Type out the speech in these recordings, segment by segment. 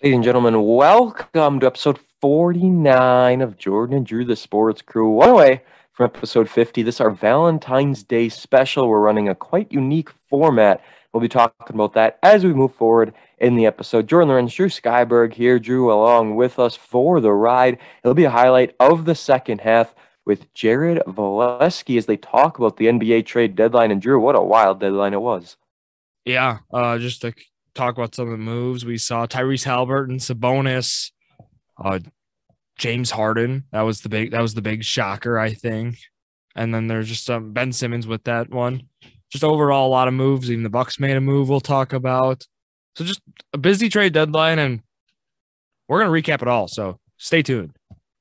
Ladies and gentlemen, welcome to episode 49 of Jordan and Drew, the Sports Crew. One away from episode 50. This is our Valentine's Day special. We're running a quite unique format. We'll be talking about that as we move forward in the episode. Jordon Lawrenz, Drew Skyberg here. Drew along with us for the ride. It'll be a highlight of the second half with Jared Valleskey as they talk about the NBA trade deadline. And Drew, what a wild deadline it was. Yeah, just to talk about some of the moves we saw: Tyrese Halliburton, Sabonis, James Harden. That was the big shocker, I think. And then there's just Ben Simmons with that one. Just overall a lot of moves. Even the Bucks made a move we'll talk about. So just a busy trade deadline, and we're gonna recap it all. So stay tuned.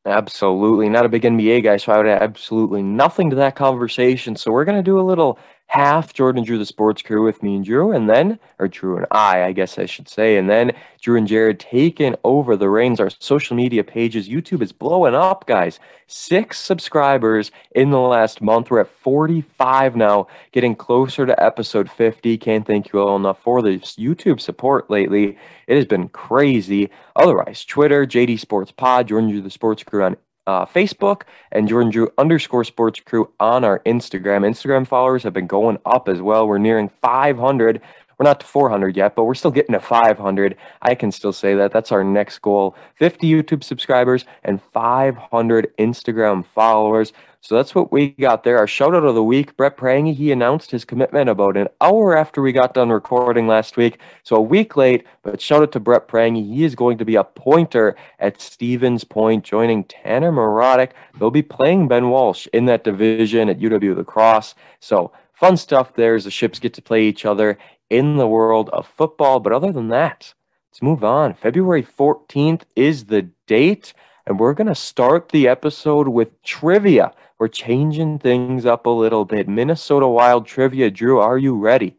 Absolutely. Not a big NBA guy, so I would add absolutely nothing to that conversation. So we're going to do a little half Jordan Drew, the Sports Crew with me and Drew, and then, or Drew and I guess I should say, and then Drew and Jared taking over the reins. Our social media pages, YouTube is blowing up, guys. 6 subscribers in the last month. We're at 45 now, getting closer to episode 50. Can't thank you all enough for the YouTube support lately. It has been crazy. Otherwise, Twitter, JD Sports Pod, Jordan Drew, the Sports Crew on Facebook, and Jordan Drew _ Sports Crew on our Instagram. Instagram followers have been going up as well. We're nearing 500. We're not to 400 yet, but we're still getting to 500. I can still say that. That's our next goal. 50 YouTube subscribers and 500 Instagram followers. So that's what we got there. Our shout out of the week, Brett Prangy, he announced his commitment about an hour after we got done recording last week. So a week late, but shout out to Brett Prangy. He is going to be a pointer at Stevens Point, joining Tanner Marotic. They'll be playing Ben Walsh in that division at UW La Crosse. So fun stuff there as the ships get to play each other in the world of football. But other than that, let's move on. February 14th is the date, and we're going to start the episode with trivia. We're changing things up a little bit. Minnesota Wild trivia. Drew, are you ready?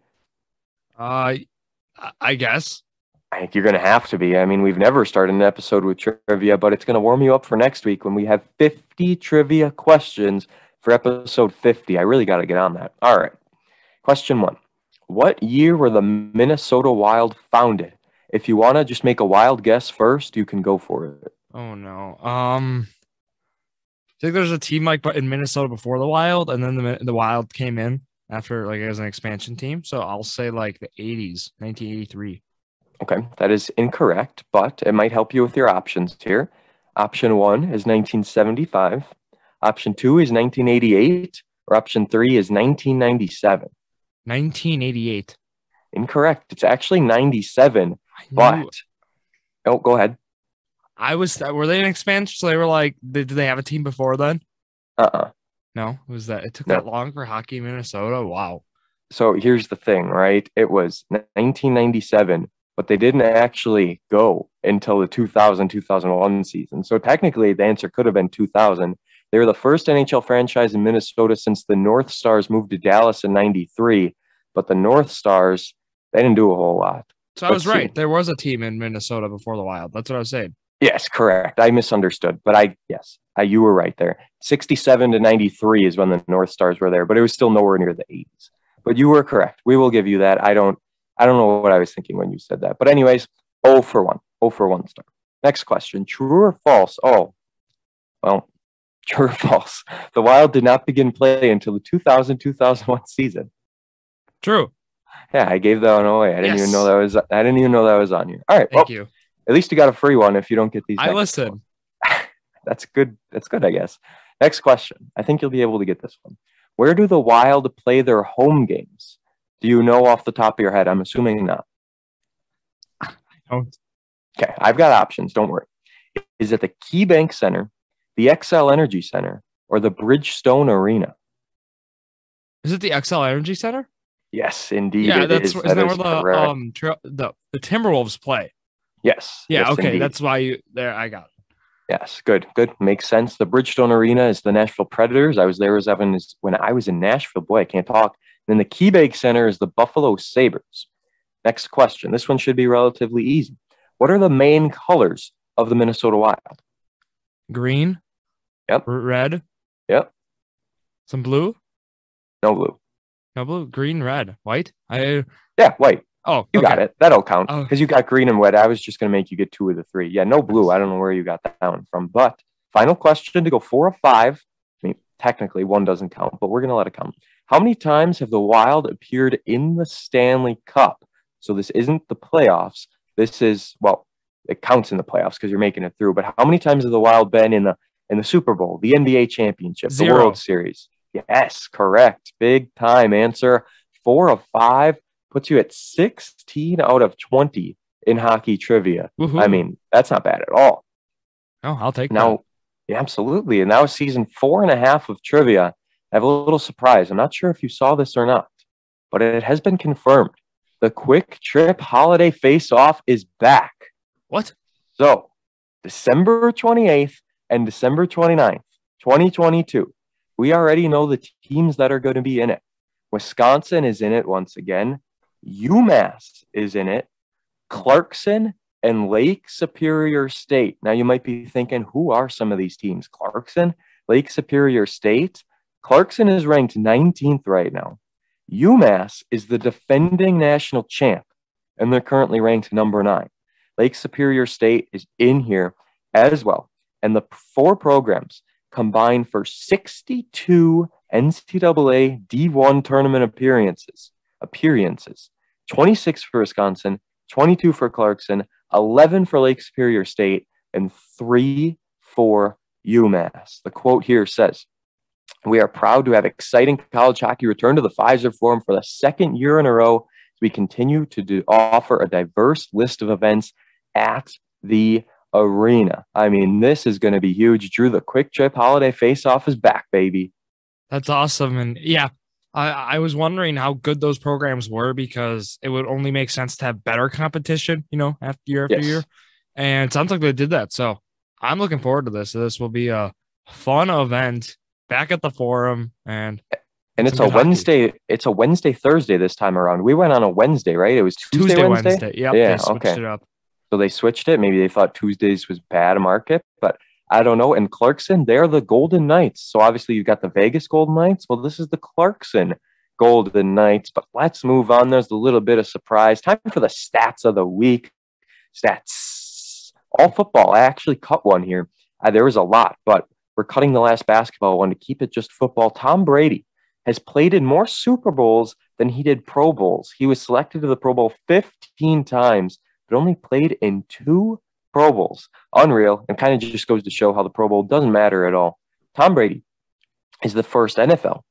I guess. I think you're going to have to be. I mean, we've never started an episode with trivia, but it's going to warm you up for next week when we have 50 trivia questions for episode 50. I really got to get on that. All right. Question 1. What year were the Minnesota Wild founded? If you want to just make a wild guess first, you can go for it. Oh no. I think there's a team like in Minnesota before the Wild, and then the Wild came in after as an expansion team. So I'll say like the 80s, 1983. Okay, that is incorrect, but it might help you with your options here. Option 1 is 1975. Option 2 is 1988, or option 3 is 1997. 1988. Incorrect. It's actually 97. But oh, go ahead. Were they an expansion? So they were like, did they have a team before then? No, it took that long for hockey in Minnesota? Wow. So here's the thing, right? It was 1997, but they didn't actually go until the 2000-2001 season. So technically the answer could have been 2000. They were the first NHL franchise in Minnesota since the North Stars moved to Dallas in 93. But the North Stars, they didn't do a whole lot. So I was right. There was a team in Minnesota before the Wild. That's what I was saying. Yes, correct. I misunderstood, but you were right there. 67 to 93 is when the North Stars were there, but it was still nowhere near the 80s. But you were correct. We will give you that. I don't know what I was thinking when you said that. But anyways, 0 for 1. 0 for 1 star. Next question. True or false? Oh, well, true or false? The Wild did not begin play until the 2000-2001 season. True. Yeah, I gave that one away. I didn't even know that was on here. All right. Thank you. At least you got a free one if you don't get these. I listen. That's good. That's good, I guess. Next question. I think you'll be able to get this one. Where do the Wild play their home games? Do you know off the top of your head? I'm assuming not. I don't. Okay, I've got options. Don't worry. Is it the KeyBank Center, the XL Energy Center, or the Bridgestone Arena? Is it the XL Energy Center? Yes, indeed. Yeah, isn't that where the Timberwolves play? Yes. Yeah, yes, okay. Indeed. That's why I got it. Yes, good. Makes sense. The Bridgestone Arena is the Nashville Predators. I was there when I was in Nashville. Boy, I can't talk. And then the KeyBank Center is the Buffalo Sabres. Next question. This one should be relatively easy. What are the main colors of the Minnesota Wild? Green. Yep. Red. Yep. Some blue. No blue. No blue. Green, red, white. Yeah, white. Oh, You got okay. it. That'll count Oh, because you got green and wet. I was just going to make you get 2 of the 3. Yeah, no blue. I don't know where you got that one from. But final question to go 4 of 5. I mean, technically 1 doesn't count, but we're going to let it count. How many times have the Wild appeared in the Stanley Cup? So this isn't the playoffs. This is, well, it counts in the playoffs because you're making it through. But how many times have the Wild been in the Super Bowl, the NBA championship, the 0. World Series? Yes, correct. Big time answer. 4 of 5 puts you at 16 out of 20 in hockey trivia. Woohoo. I mean, that's not bad at all. Oh, I'll take Now, that. yeah, absolutely. And now season 4.5 of trivia. I have a little surprise. I'm not sure if you saw this or not, but it has been confirmed. The Quick Trip Holiday Face-Off is back. What? So, December 28th and December 29th, 2022. We already know the teams that are going to be in it. Wisconsin is in it once again. UMass is in it. Clarkson and Lake Superior State. Now, you might be thinking, who are some of these teams? Clarkson, Lake Superior State. Clarkson is ranked 19th right now. UMass is the defending national champ, and they're currently ranked number 9. Lake Superior State is in here as well. And the 4 programs combine for 62 NCAA D1 tournament appearances. 26 for Wisconsin, 22 for Clarkson, 11 for Lake Superior State, and 3 for UMass. The quote here says, "We are proud to have exciting college hockey return to the Pfizer Forum for the 2nd year in a row as we continue to offer a diverse list of events at the arena." I mean, this is going to be huge. Drew, the Quick Trip Holiday Face-Off is back, baby. That's awesome. And yeah, I was wondering how good those programs were because it would only make sense to have better competition, after year after year. And it sounds like they did that. So I'm looking forward to this. This will be a fun event back at the Forum. And it's a Wednesday. Hockey. It's a Wednesday, Thursday this time around. We went on a Wednesday, right? It was Tuesday, Wednesday? Yep, yeah, they switched it up. So they switched it. Maybe they thought Tuesdays was bad market, but I don't know. And Clarkson, they're the Golden Knights. So obviously you've got the Vegas Golden Knights. Well, this is the Clarkson Golden Knights. But let's move on. There's a little bit of surprise. Time for the stats of the week. Stats. All football. I actually cut one here. There was a lot, but we're cutting the last basketball one to keep it just football. Tom Brady has played in more Super Bowls than he did Pro Bowls. He was selected to the Pro Bowl 15 times, but only played in 2 Pro Bowls. Unreal, and kind of just goes to show how the Pro Bowl doesn't matter at all. Tom Brady is the first NFL,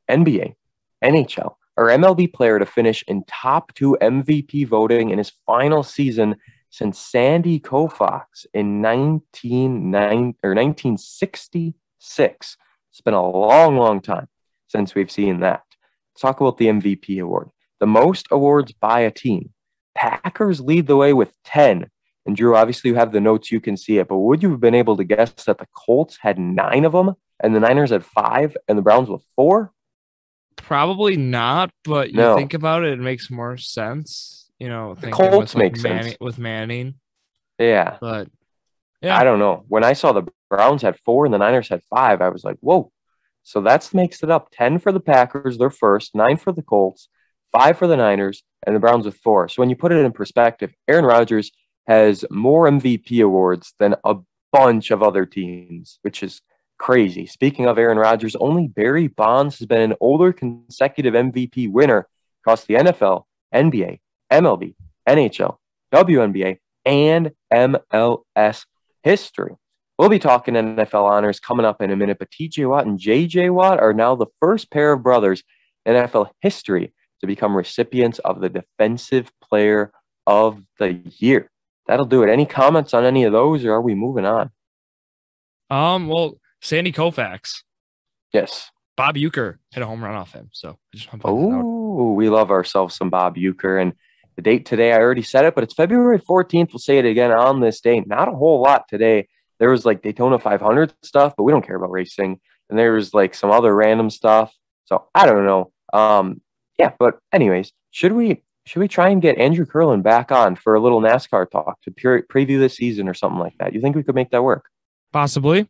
NBA, NHL, or MLB player to finish in top 2 MVP voting in his final season since Sandy Koufax in 1966. It's been a long, long time since we've seen that. Let's talk about the MVP award. The most awards by a team. Packers lead the way with 10. And Drew, obviously you have the notes, you can see it, but would you have been able to guess that the Colts had 9 of them and the Niners had 5 and the Browns with 4? Probably not, but you think about it, it makes more sense. The Colts make sense. With Manning. Yeah. But yeah. I don't know. When I saw the Browns had 4 and the Niners had 5, I was like, whoa. So that makes it up. 10 for the Packers, they're first, 9 for the Colts, 5 for the Niners, and the Browns with 4. So when you put it in perspective, Aaron Rodgers has more MVP awards than a bunch of other teams, which is crazy. Speaking of Aaron Rodgers, only Barry Bonds has been an older consecutive MVP winner across the NFL, NBA, MLB, NHL, WNBA, and MLS history. We'll be talking NFL honors coming up in a minute, but TJ Watt and JJ Watt are now the first pair of brothers in NFL history to become recipients of the Defensive Player of the Year. That'll do it. Any comments on any of those, or are we moving on? Well, Sandy Koufax. Yes. Bob Uecker hit a home run off him. So I just want to point that out. We love ourselves some Bob Uecker. And the date today, I already said it, but it's February 14th. We'll say it again on this day. Not a whole lot today. There was like Daytona 500 stuff, but we don't care about racing. And there was like some other random stuff. So I don't know. Yeah, but anyways, should we try and get Andrew Curlin back on for a little NASCAR talk to preview this season or something like that? You think we could make that work? Possibly.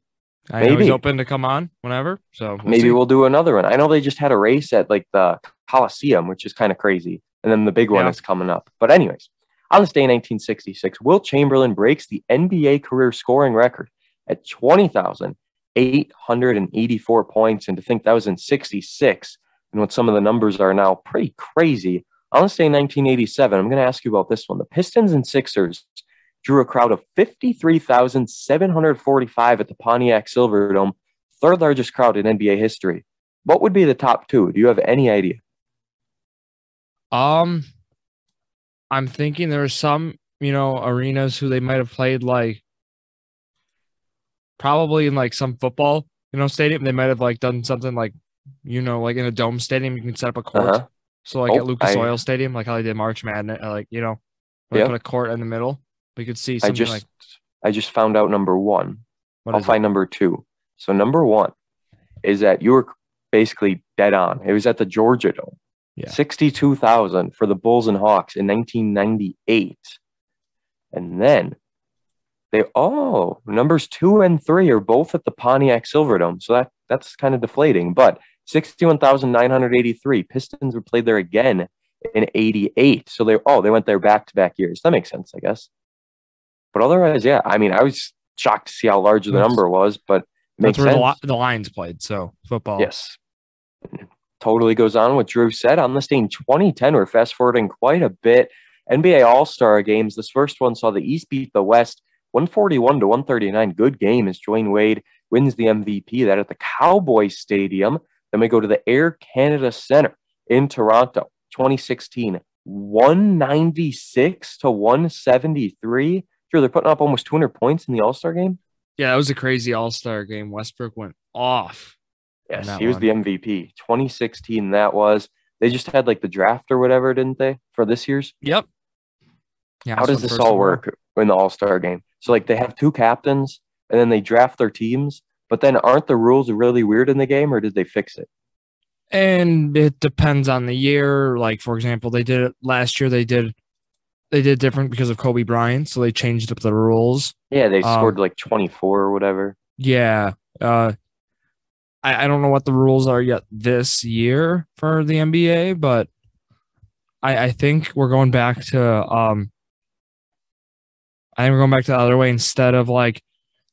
I know he's open to come on whenever. So we'll do another one. I know they just had a race at like the Coliseum, which is kind of crazy. And then the big one is coming up. But anyways, on this day in 1966, Wilt Chamberlain breaks the NBA career scoring record at 20,884 points. And to think that was in 66, and what some of the numbers are now, pretty crazy. On this day in 1987, I'm going to ask you about this one. The Pistons and Sixers drew a crowd of 53,745 at the Pontiac Silverdome, third largest crowd in NBA history. What would be the top two? Do you have any idea? I'm thinking there are some, arenas who they might have played like probably in like some football, stadium. They might have like done something like, like in a dome stadium, you can set up a court. So like at Lucas Oil Stadium, like how they did March Madness, like, put a court in the middle. We could see something I just found out number one. I'll find number two. So number one is that you were basically dead on. It was at the Georgia Dome. Yeah. 62,000 for the Bulls and Hawks in 1998. And then numbers 2 and 3 are both at the Pontiac Silverdome. So that's kind of deflating. But 61,983 Pistons were played there again in 88. So they went there back-to-back years. That makes sense, I guess. But otherwise, yeah, I mean, I was shocked to see how large the number was, but that's where the Lions played, so football. Yes. Totally goes on what Drew said. On this day in 2010, we're fast-forwarding quite a bit. NBA All-Star games. This first one saw the East beat the West 141-139. Good game as Dwayne Wade wins the MVP. That at the Cowboys Stadium. Then we go to the Air Canada Centre in Toronto. 2016, 196-173. Drew, they're putting up almost 200 points in the All-Star game. Yeah, that was a crazy All-Star game. Westbrook went off. Yes, he was the MVP. 2016, that was. They just had like the draft or whatever, didn't they, for this year's? Yep. Yeah. How does this all work in the All-Star game? So like they have two captains and then they draft their teams, but then aren't the rules really weird in the game, or did they fix it? And it depends on the year. Like, for example, they did it last year. They did different because of Kobe Bryant, so they changed up the rules. Yeah, they scored like 24 or whatever. Yeah. I don't know what the rules are yet this year for the NBA, but I think we're going back to the other way. Instead of like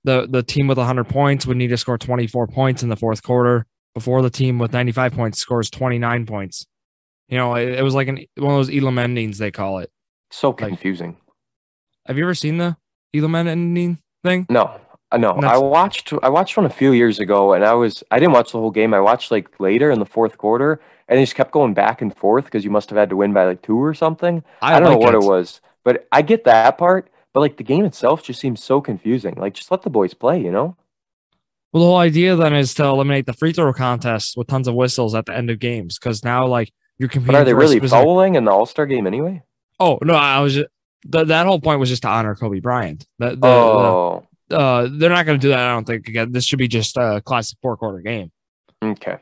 the team with 100 points would need to score 24 points in the fourth quarter before the team with 95 points scores 29 points. It was like one of those Elam endings, they call it. So confusing. Have you ever seen the Elam ending thing? No. I watched one a few years ago, and I didn't watch the whole game. I watched like later in the fourth quarter, and they just kept going back and forth because you must have had to win by like 2 or something. I don't know what it was, but I get that part. But like the game itself just seems so confusing. Like just let the boys play, Well, the whole idea then is to eliminate the free throw contest with tons of whistles at the end of games, because now like you're competing. But are they really fouling in the All-Star game anyway? Oh no, I was just, that whole point was just to honor Kobe Bryant. They're not going to do that, I don't think. Again, this should be just a classic 4-quarter game. Okay.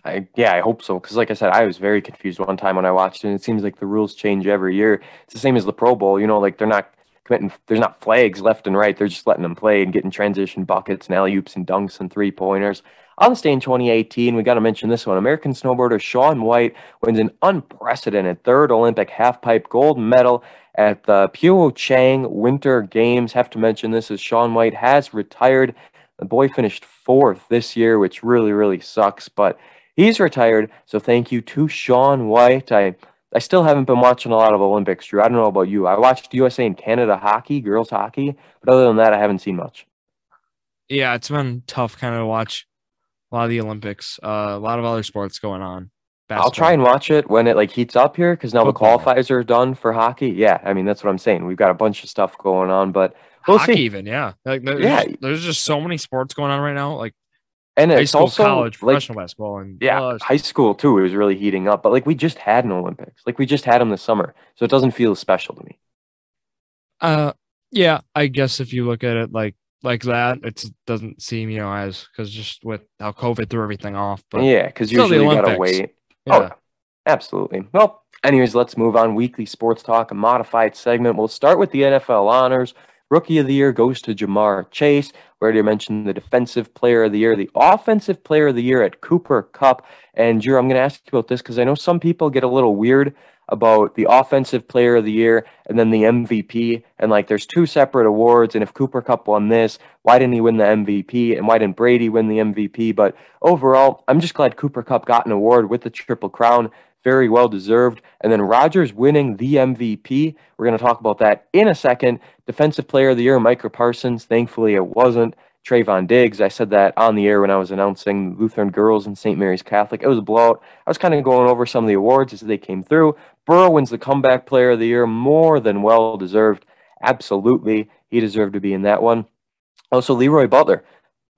I hope so. Because like I said, I was very confused one time when I watched it. And it seems like the rules change every year. It's the same as the Pro Bowl. Like they're not committing. There's not flags left and right. They're just letting them play and getting transition buckets and alley-oops and dunks and three-pointers. On this day in 2018, we got to mention this one. American snowboarder Shaun White wins an unprecedented third Olympic halfpipe gold medal at the Pyeongchang Winter Games. Have to mention this as Shaun White has retired. The boy finished 4th this year, which really, really sucks, but he's retired. So thank you to Shaun White. I still haven't been watching a lot of Olympics, Drew. I don't know about you. I watched USA and Canada hockey, girls hockey, but other than that, I haven't seen much. Yeah, it's been tough kind of to watch a lot of the Olympics, a lot of other sports going on. Basketball. I'll try and watch it when it like heats up here because now football. The qualifiers are done for hockey. Yeah, I mean that's what I'm saying. We've got a bunch of stuff going on, but we'll hockey see. Even there's just so many sports going on right now. Like and high it's school, also college, professional basketball, and high school too. It was really heating up. But like we just had an Olympics. Like we just had them this summer, so it doesn't feel special to me. Yeah, I guess if you look at it like that, it doesn't seem as because just with how COVID threw everything off. But yeah, because usually you gotta wait. Yeah. Oh, absolutely. Well, anyways, let's move on. Weekly sports talk, a modified segment. We'll start with the NFL honors. Rookie of the year goes to Jamar Chase. We already mentioned the defensive player of the year, the offensive player of the year at Cooper Kupp. And Drew, I'm going to ask you about this because I know some people get a little weird about the Offensive Player of the Year and then the MVP. And like, there's two separate awards. And if Cooper Kupp won this, why didn't he win the MVP? And why didn't Brady win the MVP? But overall, I'm just glad Cooper Kupp got an award with the Triple Crown. Very well deserved. And then Rodgers winning the MVP. We're going to talk about that in a second. Defensive Player of the Year, Micah Parsons. Thankfully, it wasn't Trayvon Diggs. I said that on the air when I was announcing Lutheran Girls and St. Mary's Catholic. It was a blowout. I was kind of going over some of the awards as they came through. Burrow wins the Comeback Player of the Year. More than well deserved. Absolutely. He deserved to be in that one. Also, Leroy Butler.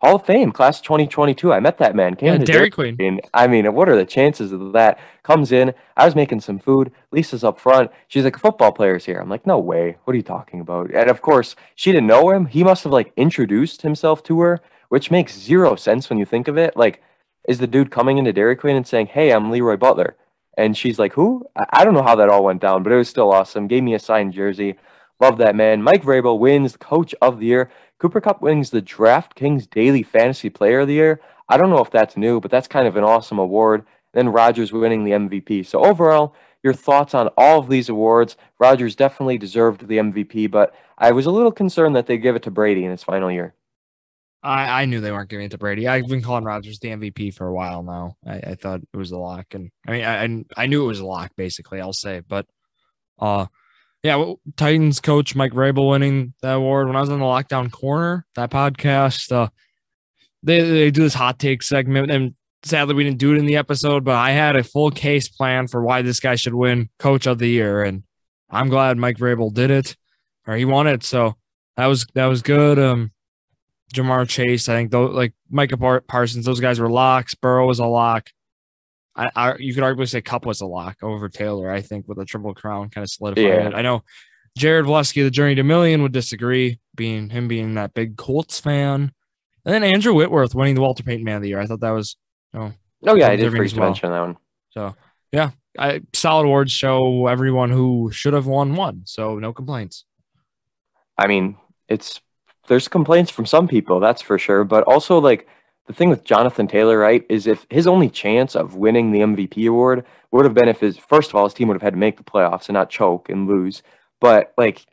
Hall of Fame, class 2022. I met that man. Came to Dairy Queen. I mean, what are the chances of that? Comes in. I was making some food. Lisa's up front. She's like, a football player's here. I'm like, no way. What are you talking about? And of course, she didn't know him. He must have like introduced himself to her, which makes zero sense when you think of it. Like, is the dude coming into Dairy Queen and saying, hey, I'm Leroy Butler? And she's like, who? I don't know how that all went down, but it was still awesome. Gave me a signed jersey. Love that man. Mike Vrabel wins Coach of the Year. Cooper Kupp wins the DraftKings Daily Fantasy Player of the Year. I don't know if that's new, but that's kind of an awesome award. And then Rodgers winning the MVP. So overall, your thoughts on all of these awards. Rodgers definitely deserved the MVP, but I was a little concerned that they give it to Brady in his final year. I knew they weren't giving it to Brady. I've been calling Rodgers the MVP for a while now. I thought it was a lock, and I mean, I knew it was a lock. Basically, I'll say, but yeah, Titans coach Mike Vrabel winning that award. When I was on the Lockdown Corner, that podcast, they do this hot take segment, and sadly we didn't do it in the episode, but I had a full case plan for why this guy should win Coach of the Year, and I'm glad Mike Vrabel did it, or he won it. So that was good. Jamar Chase, I think, like Micah Parsons, those guys were locks. Burrow was a lock. You could arguably say Kupp was a lock over Taylor, I think, with a Triple Crown kind of solidifying it. I know Jared Valleskey, the Journey to Million, would disagree, being that big Colts fan. And then Andrew Whitworth winning the Walter Payton Man of the Year. I thought that was I did forget to mention that one. So yeah, solid awards show everyone who should have won. So no complaints. I mean, there's complaints from some people, that's for sure, but also like the thing with Jonathan Taylor, right, is if his only chance of winning the MVP award would have been if first of all, his team would have had to make the playoffs and not choke and lose. But like,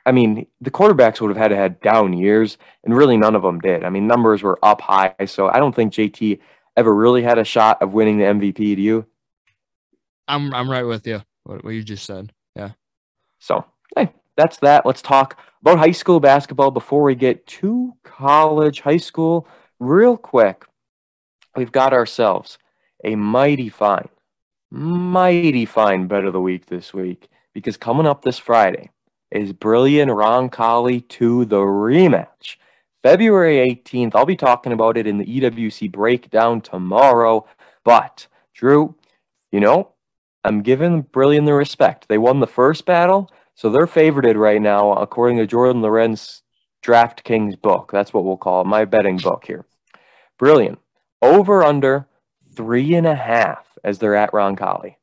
I mean, the quarterbacks would have had down years, and really none of them did. I mean, numbers were up high, so I don't think JT ever really had a shot of winning the MVP. Do you? I'm right with you. What you just said, yeah. So hey, that's that. Let's talk about high school basketball before we get to college. High school, real quick, we've got ourselves a mighty fine bet of the week this week, because coming up this Friday is Brilliant Roncalli 2, the rematch. February 18th. I'll be talking about it in the EWC breakdown tomorrow. But, Drew, I'm giving Brilliant the respect. They won the first battle, so they're favorited right now, according to Jordon Lawrenz DraftKings book. That's what we'll call it, my betting book here. Brilliant. Over under 3.5 as they're at Roncalli.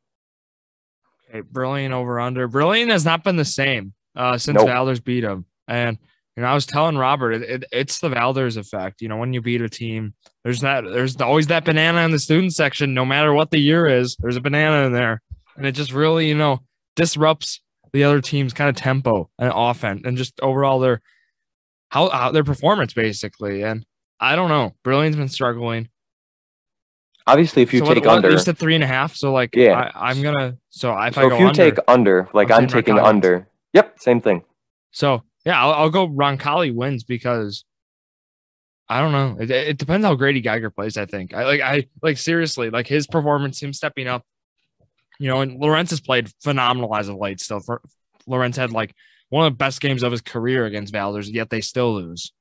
Okay, Brilliant over under. Brilliant has not been the same since Valdez beat them. And I was telling Robert, it's the Valdez effect. When you beat a team, there's always that banana in the student section. No matter what the year is, there's a banana in there, and it just really disrupts the other team's kind of tempo and offense, and just overall their performance basically. And I don't know, Brilliant's been struggling. Obviously, if you take under, you said 3.5. So like, yeah, I'm gonna. So if you take under, like I'm taking under. Yep, same thing. So yeah, I'll go Roncalli wins, because I don't know. It depends how Grady Geiger plays. I think I seriously, like his performance, him stepping up. And Lawrence has played phenomenal as of late. Still, Lawrence had like one of the best games of his career against Valdez, yet they still lose.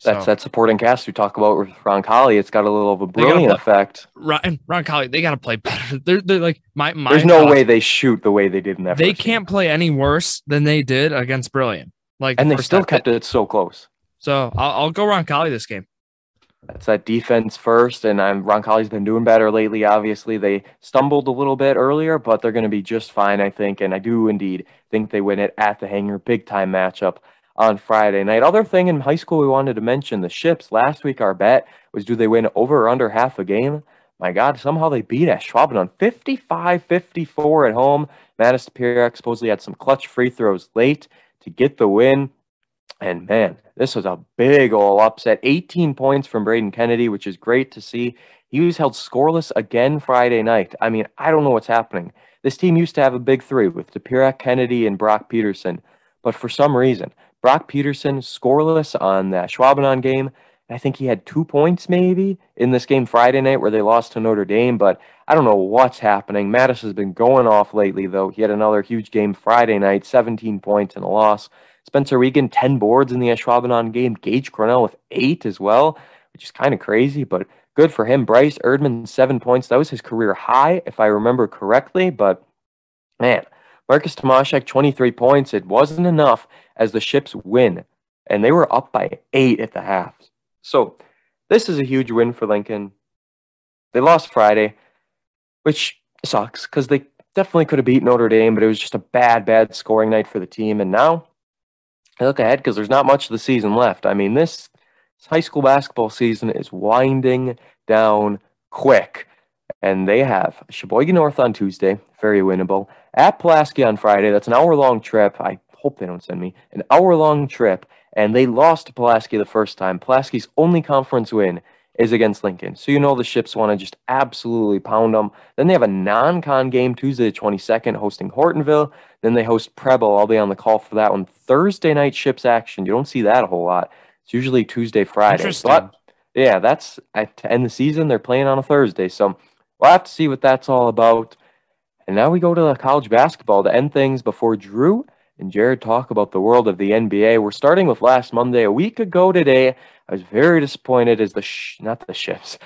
That's that supporting cast we talk about with Roncalli. It's got a little of a Brilliant effect. And Roncalli, they got to play better. They're like my. There's no way they shoot the way they did in that. They can't play any worse than they did against Brilliant. And they still kept it so close. So I'll go Roncalli this game. That's that defense first, and Roncalli's been doing better lately. Obviously, they stumbled a little bit earlier, but they're going to be just fine, I think. And I do indeed think they win it at the Hangar. Big time matchup on Friday night. Other thing in high school we wanted to mention, the Ships. Last week our bet was, do they win over or under half a game? my God, somehow they beat Ashwaubenon 55-54 at home. Mattis Pirak supposedly had some clutch free throws late to get the win. And man, this was a big ol' upset. 18 points from Braden Kennedy, which is great to see. He was held scoreless again Friday night. I mean, I don't know what's happening. This team used to have a big three with Pirak, Kennedy, and Brock Peterson. But for some reason, Brock Peterson scoreless on the Schwabenon game. I think he had 2 points maybe in this game Friday night where they lost to Notre Dame, but I don't know what's happening. Mattis has been going off lately, though. He had another huge game Friday night, 17 points and a loss. Spencer Regan, 10 boards in the Ashwaubenon game. Gage Cornell with 8 as well, which is kind of crazy, but good for him. Bryce Erdman, 7 points. That was his career high, if I remember correctly, but man, Marcus Tomaszek, 23 points. It wasn't enough as the Ships win, and they were up by 8 at the half. So this is a huge win for Lincoln. They lost Friday, which sucks because they definitely could have beat Notre Dame, but it was just a bad scoring night for the team. And now I look ahead because there's not much of the season left. I mean, this high school basketball season is winding down quick. And they have Sheboygan North on Tuesday, very winnable. At Pulaski on Friday, that's an hour-long trip. I hope they don't send me. An hour-long trip. And they lost to Pulaski the first time. Pulaski's only conference win is against Lincoln. So you know the Ships want to just absolutely pound them. Then they have a non-con game Tuesday the 22nd hosting Hortonville. Then they host Preble. I'll be on the call for that one. Thursday night Ships action. You don't see that a whole lot. It's usually Tuesday, Friday. Interesting. But yeah, that's to end the season. They're playing on a Thursday. So we'll have to see what that's all about. And now we go to college basketball to end things before Drew and Jared talk about the world of the NBA. We're starting with last Monday. A week ago today, I was very disappointed as the Jayhawks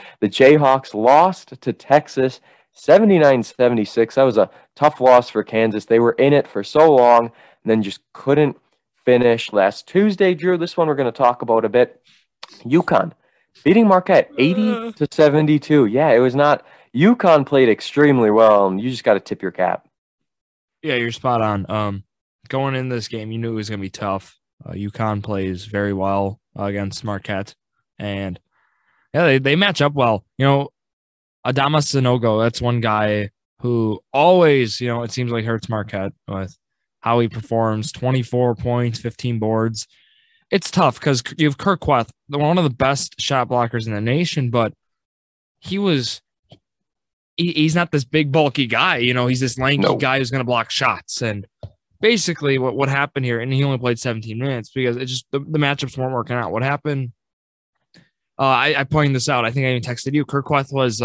lost to Texas 79-76. That was a tough loss for Kansas. They were in it for so long and then just couldn't finish. Last Tuesday, Drew, this one we're going to talk about a bit. Yukon beating Marquette 80-72. Yeah, it was not. Yukon played extremely well, and you just got to tip your cap. Yeah, you're spot on. Going in this game, you knew it was going to be tough. Yukon plays very well against Marquette, and yeah, they match up well. You know, Adama Sanogo, that's one guy who always, you know, it seems like hurts Marquette with how he performs. 24 points, 15 boards. It's tough because you have Kirk Queth, one of the best shot blockers in the nation, but he's not this big, bulky guy. You know, he's this lanky guy who's going to block shots. And basically what happened here, and he only played 17 minutes because it just the matchups weren't working out. What happened? I pointed this out. I think I even texted you. Kirk Queth was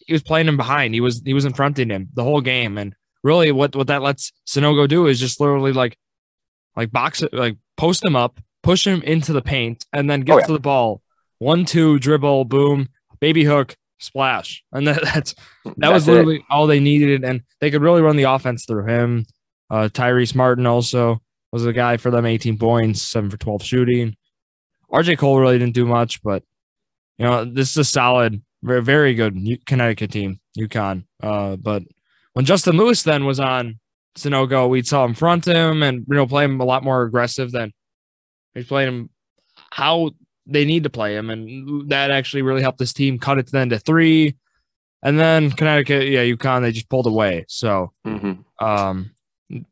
he was playing him behind. He was in front of him the whole game. And really what that lets Sanogo do is just literally like box it, like post him up, push him into the paint, and then get to the ball. 1-2 dribble, boom, baby hook, splash. And that was literally all they needed. And they could really run the offense through him. Tyrese Martin also was a guy for them, 18 points, 7 for 12 shooting. RJ Cole really didn't do much, but you know, this is a solid, very, very good Connecticut team, UConn. But when Justin Lewis then was on Sanogo, we saw him front him and, you know, play him a lot more aggressive than he's playing him how they need to play him. And that actually really helped this team cut it then to 3. And then Connecticut, UConn, they just pulled away. So,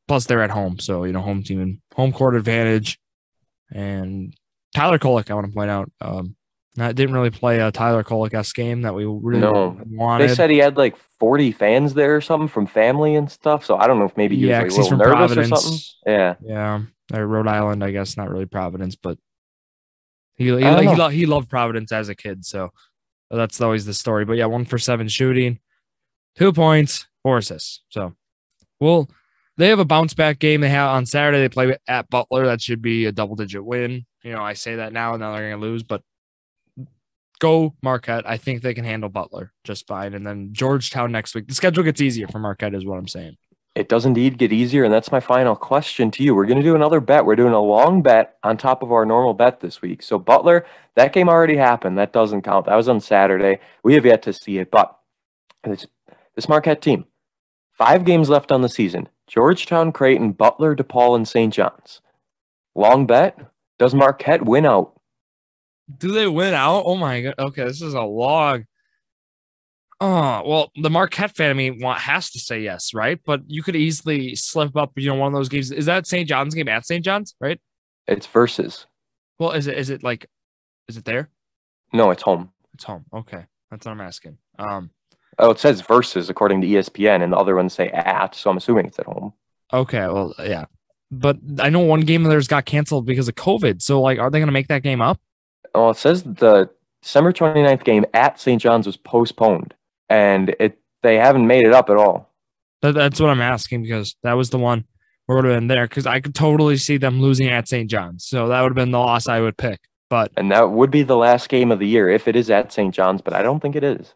plus they're at home. So, you know, home team and home court advantage. And Tyler Kolek, I want to point out, didn't really play a Tyler Kolek-esque game that we really wanted. They said he had like 40 fans there or something from family and stuff. So I don't know if maybe he was like a little nervous Providence. Or something. Yeah. Rhode Island, I guess, not really Providence, but he loved Providence as a kid. So that's always the story. But yeah, 1 for 7 shooting, 2 points, 4 assists. So they have a bounce back game. They have on Saturday. They play at Butler. That should be a double-digit win. You know, I say that now, and now they're going to lose. But go Marquette. I think they can handle Butler just fine. And then Georgetown next week. The schedule gets easier for Marquette, is what I'm saying. It does indeed get easier, and that's my final question to you. We're going to do another bet. We're doing a long bet on top of our normal bet this week. So Butler, that game already happened. That doesn't count. That was on Saturday. We have yet to see it, but this Marquette team, 5 games left on the season. Georgetown, Creighton, Butler, DePaul, and St. John's. Long bet. Does Marquette win out? Do they win out? Oh, my God. Okay, this is a long. Oh, well, the Marquette fan has to say yes, right? But you could easily slip up, one of those games. Is that St. John's game at St. John's, right? It's versus. Well, is it there? No, it's home. It's home. Okay. That's what I'm asking. Oh, it says versus according to ESPN, and the other ones say at, so I'm assuming it's at home. Okay, well, yeah. But I know one game of theirs got canceled because of COVID. So, are they going to make that game up? Well, it says the December 29th game at St. John's was postponed, and they haven't made it up at all. That's what I'm asking, because that was the one where it would have been there, because I could totally see them losing at St. John's. So that would have been the loss I would pick. And that would be the last game of the year if it is at St. John's, but I don't think it is.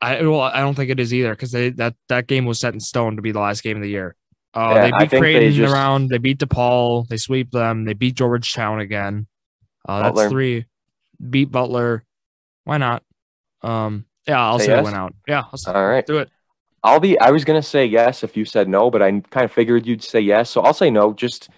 I don't think it is either, because that game was set in stone to be the last game of the year. They beat Creighton around. They beat DePaul. They sweep them. They beat Georgetown again. That's 3. Beat Butler. Why not? I'll say yes. It went out. Yeah, all right. Do it. I was gonna say yes if you said no, but I kind of figured you'd say yes, so I'll say no just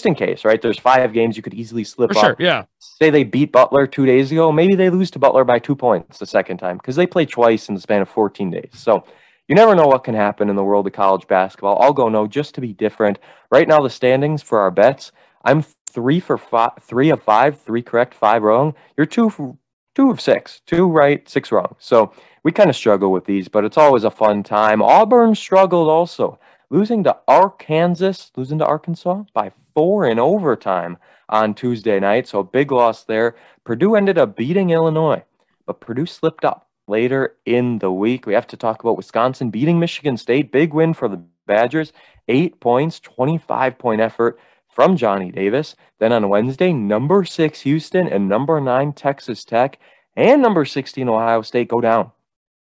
in case, right? There's 5 games you could easily slip up. Sure, yeah. Say they beat Butler 2 days ago, maybe they lose to Butler by 2 points the second time because they played twice in the span of 14 days. So you never know what can happen in the world of college basketball. I'll go no just to be different. Right now, the standings for our bets, I'm 3 of 5, 3 correct, 5 wrong. You're 2 of 6, 2 right, 6 wrong. So we kind of struggle with these, but it's always a fun time. Auburn struggled also, losing to Arkansas by 4 in overtime on Tuesday night. So a big loss there. Purdue ended up beating Illinois, but Purdue slipped up later in the week. We have to talk about Wisconsin beating Michigan State. Big win for the Badgers. 8 points, 25-point effort from Johnny Davis. Then on Wednesday, number 6 Houston and number 9 Texas Tech and number 16 Ohio State go down.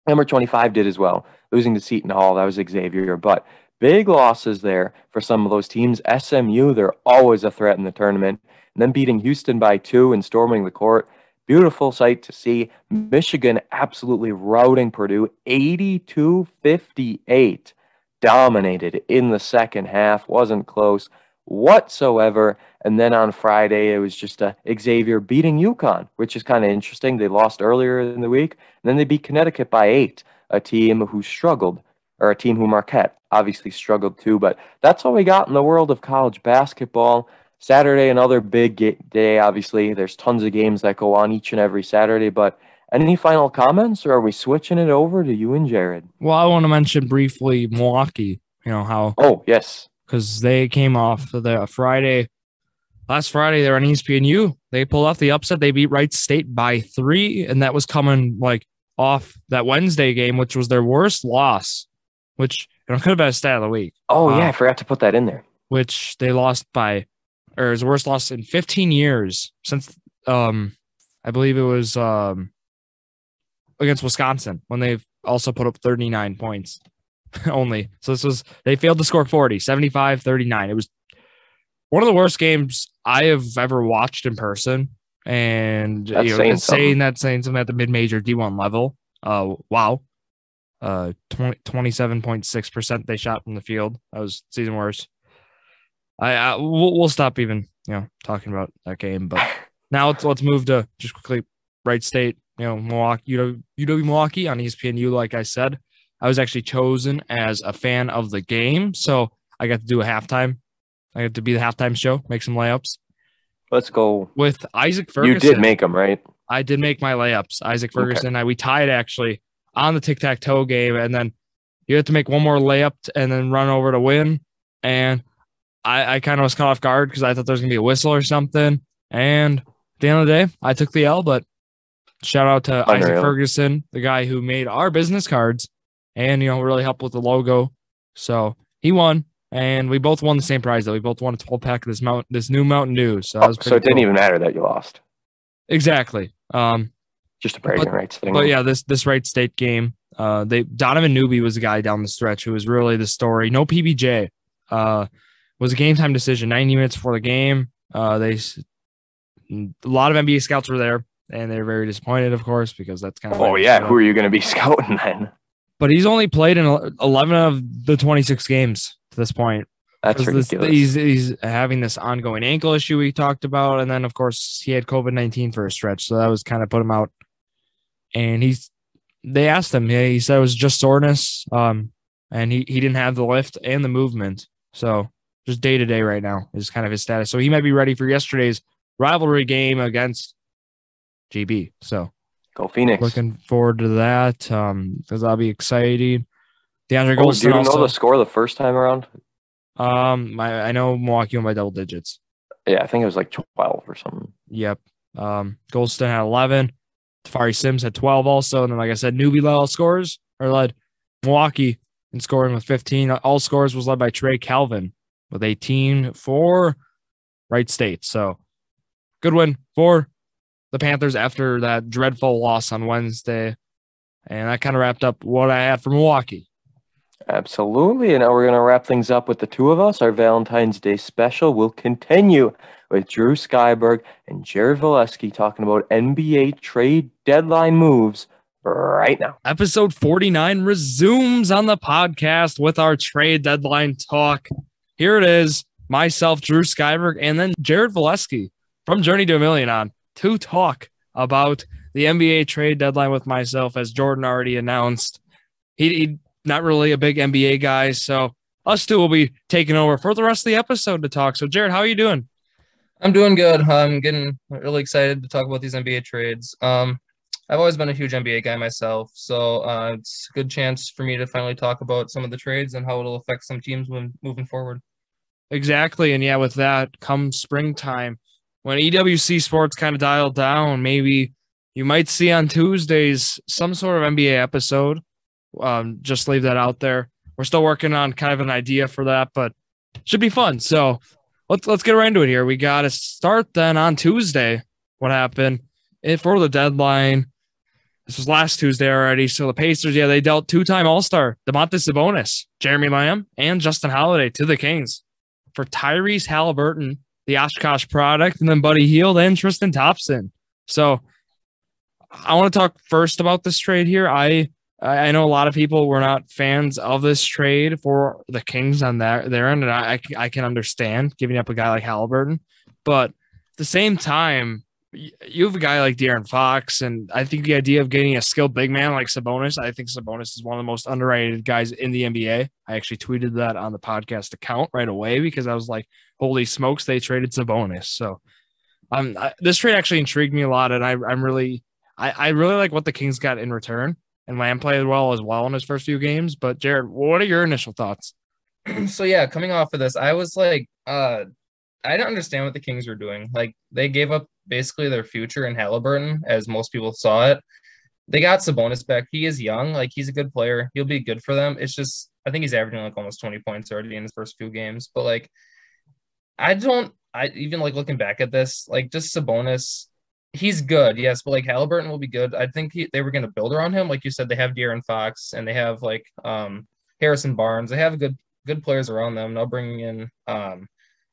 Number 25 did as well, losing to Seton Hall. That was Xavier. But big losses there for some of those teams. SMU, they're always a threat in the tournament. And then beating Houston by 2 and storming the court. Beautiful sight to see. Michigan absolutely routing Purdue 82-58. Dominated in the second half. Wasn't close whatsoever. And then on Friday, it was just Xavier beating Yukon, which is kind of interesting. They lost earlier in the week. And then they beat Connecticut by 8, a team who struggled, or a team who Marquette obviously struggled too. But that's all we got in the world of college basketball. Saturday, another big day, obviously. There's tons of games that go on each and every Saturday. But any final comments, or are we switching it over to you and Jared? Well, I want to mention briefly Milwaukee, how... Oh, yes. Because they came off the Friday. Last Friday, they were on ESPNU. They pulled off the upset. They beat Wright State by 3, and that was coming off that Wednesday game, which was their worst loss, which could have been a stat of the week. Oh, yeah, I forgot to put that in there. Which they lost by, or it was the worst loss in 15 years since, I believe it was against Wisconsin, when they've also put up 39 points only. So they failed to score 40, 75-39. It was one of the worst games I have ever watched in person. And saying something at the mid-major D1 level. Wow. 27.6% they shot from the field. That was season worst. We'll stop even talking about that game. But now let's move to just quickly Wright State, Milwaukee, UW Milwaukee on ESPNU. Like I said, I was actually chosen as a fan of the game, so I got to do a halftime. I got to be the halftime show, make some layups. Let's go with Isaac Ferguson. You did make them, right? I did make my layups. Isaac Ferguson. Okay. We tied actually on the tic-tac-toe game, and then you had to make one more layup and then run over to win. And I kind of was caught off guard because I thought there was going to be a whistle or something. And at the end of the day, I took the L, but shout out to Isaac Ferguson, the guy who made our business cards and, really helped with the logo. So he won. And we both won the same prize, though. We both won a 12-pack of this new Mountain Dew. So, it didn't even matter that you lost. Exactly. Just a bragging rights thing. But yeah, this Wright State game, Donovan Newby was the guy down the stretch who was really the story. No PBJ. Was a game time decision. 90 minutes before the game. A lot of NBA scouts were there, and they're very disappointed, of course, because that's kind of. Oh yeah, who are you going to be scouting then? But he's only played in 11 of the 26 games to this point. That's ridiculous. He's having this ongoing ankle issue we talked about, and then of course he had COVID-19 for a stretch, so that was kind of put him out. And he's They asked him. Yeah, he said it was just soreness. And he didn't have the lift and the movement. So just day to day right now is kind of his status. So he might be ready for yesterday's rivalry game against GB. So Go Phoenix. looking forward to that because that'll be exciting. DeAndre Oh, Golston do you know also. the score the first time around? I know Milwaukee won by double digits. Yeah, I think it was like 12 or something. Yep. Golston had 11. Tafari Sims had 12 also. And then, like I said, newbie led all scores or led Milwaukee in scoring with 15. All scores was led by Trey Calvin with 18 for Wright State. So good win for the Panthers after that dreadful loss on Wednesday. And that kind of wrapped up what I had for Milwaukee. Absolutely. And now we're going to wrap things up with the two of us. Our Valentine's Day special will continue with Drew Skyberg and Jared Valleskey talking about NBA trade deadline moves right now. Episode 49 resumes on the podcast with our trade deadline talk. Here it is. Myself, Drew Skyberg, and then Jared Valleskey from Journey to a Million on to talk about the NBA trade deadline with myself, as Jordan already announced. He not really a big NBA guy, so us two will be taking over for the rest of the episode to talk. So, Jared, how are you doing? I'm doing good. I'm getting really excited to talk about these NBA trades. I've always been a huge NBA guy myself, so it's a good chance for me to finally talk about some of the trades and how it'll affect some teams when moving forward. Exactly, and yeah, with that come springtime, when EWC sports kind of dialed down, maybe you might see on Tuesdays some sort of NBA episode. Just leave that out there. We're still working on kind of an idea for that, but should be fun. So let's get right into it here. We got to start then on Tuesday. What happened for the deadline? This was last Tuesday already. So the Pacers, they dealt two-time All-Star Domantas Sabonis, Jeremy Lamb, and Justin Holiday to the Kings for Tyrese Halliburton, the Oshkosh product, and then Buddy Hield and Tristan Thompson. So I want to talk first about this trade here. I know a lot of people were not fans of this trade for the Kings on their end, and I can understand giving up a guy like Halliburton. But at the same time, you have a guy like De'Aaron Fox, and I think the idea of getting a skilled big man like Sabonis, I think Sabonis is one of the most underrated guys in the NBA. I actually tweeted that on the podcast account right away because I was like, holy smokes, they traded Sabonis. So this trade actually intrigued me a lot, and I really like what the Kings got in return. And Lamb played well in his first few games. But Jared, what are your initial thoughts? So yeah, coming off of this, I was like, I didn't understand what the Kings were doing. Like they gave up basically their future in Halliburton, as most people saw it. They got Sabonis back. He is young, like he's a good player. He'll be good for them. It's just I think he's averaging like almost 20 points already in his first few games. But like I even like looking back at this, like just Sabonis. He's good, yes, but like Halliburton will be good. I think they were going to build around him. Like you said, they have De'Aaron Fox and they have like Harrison Barnes. They have good players around them. Now bringing in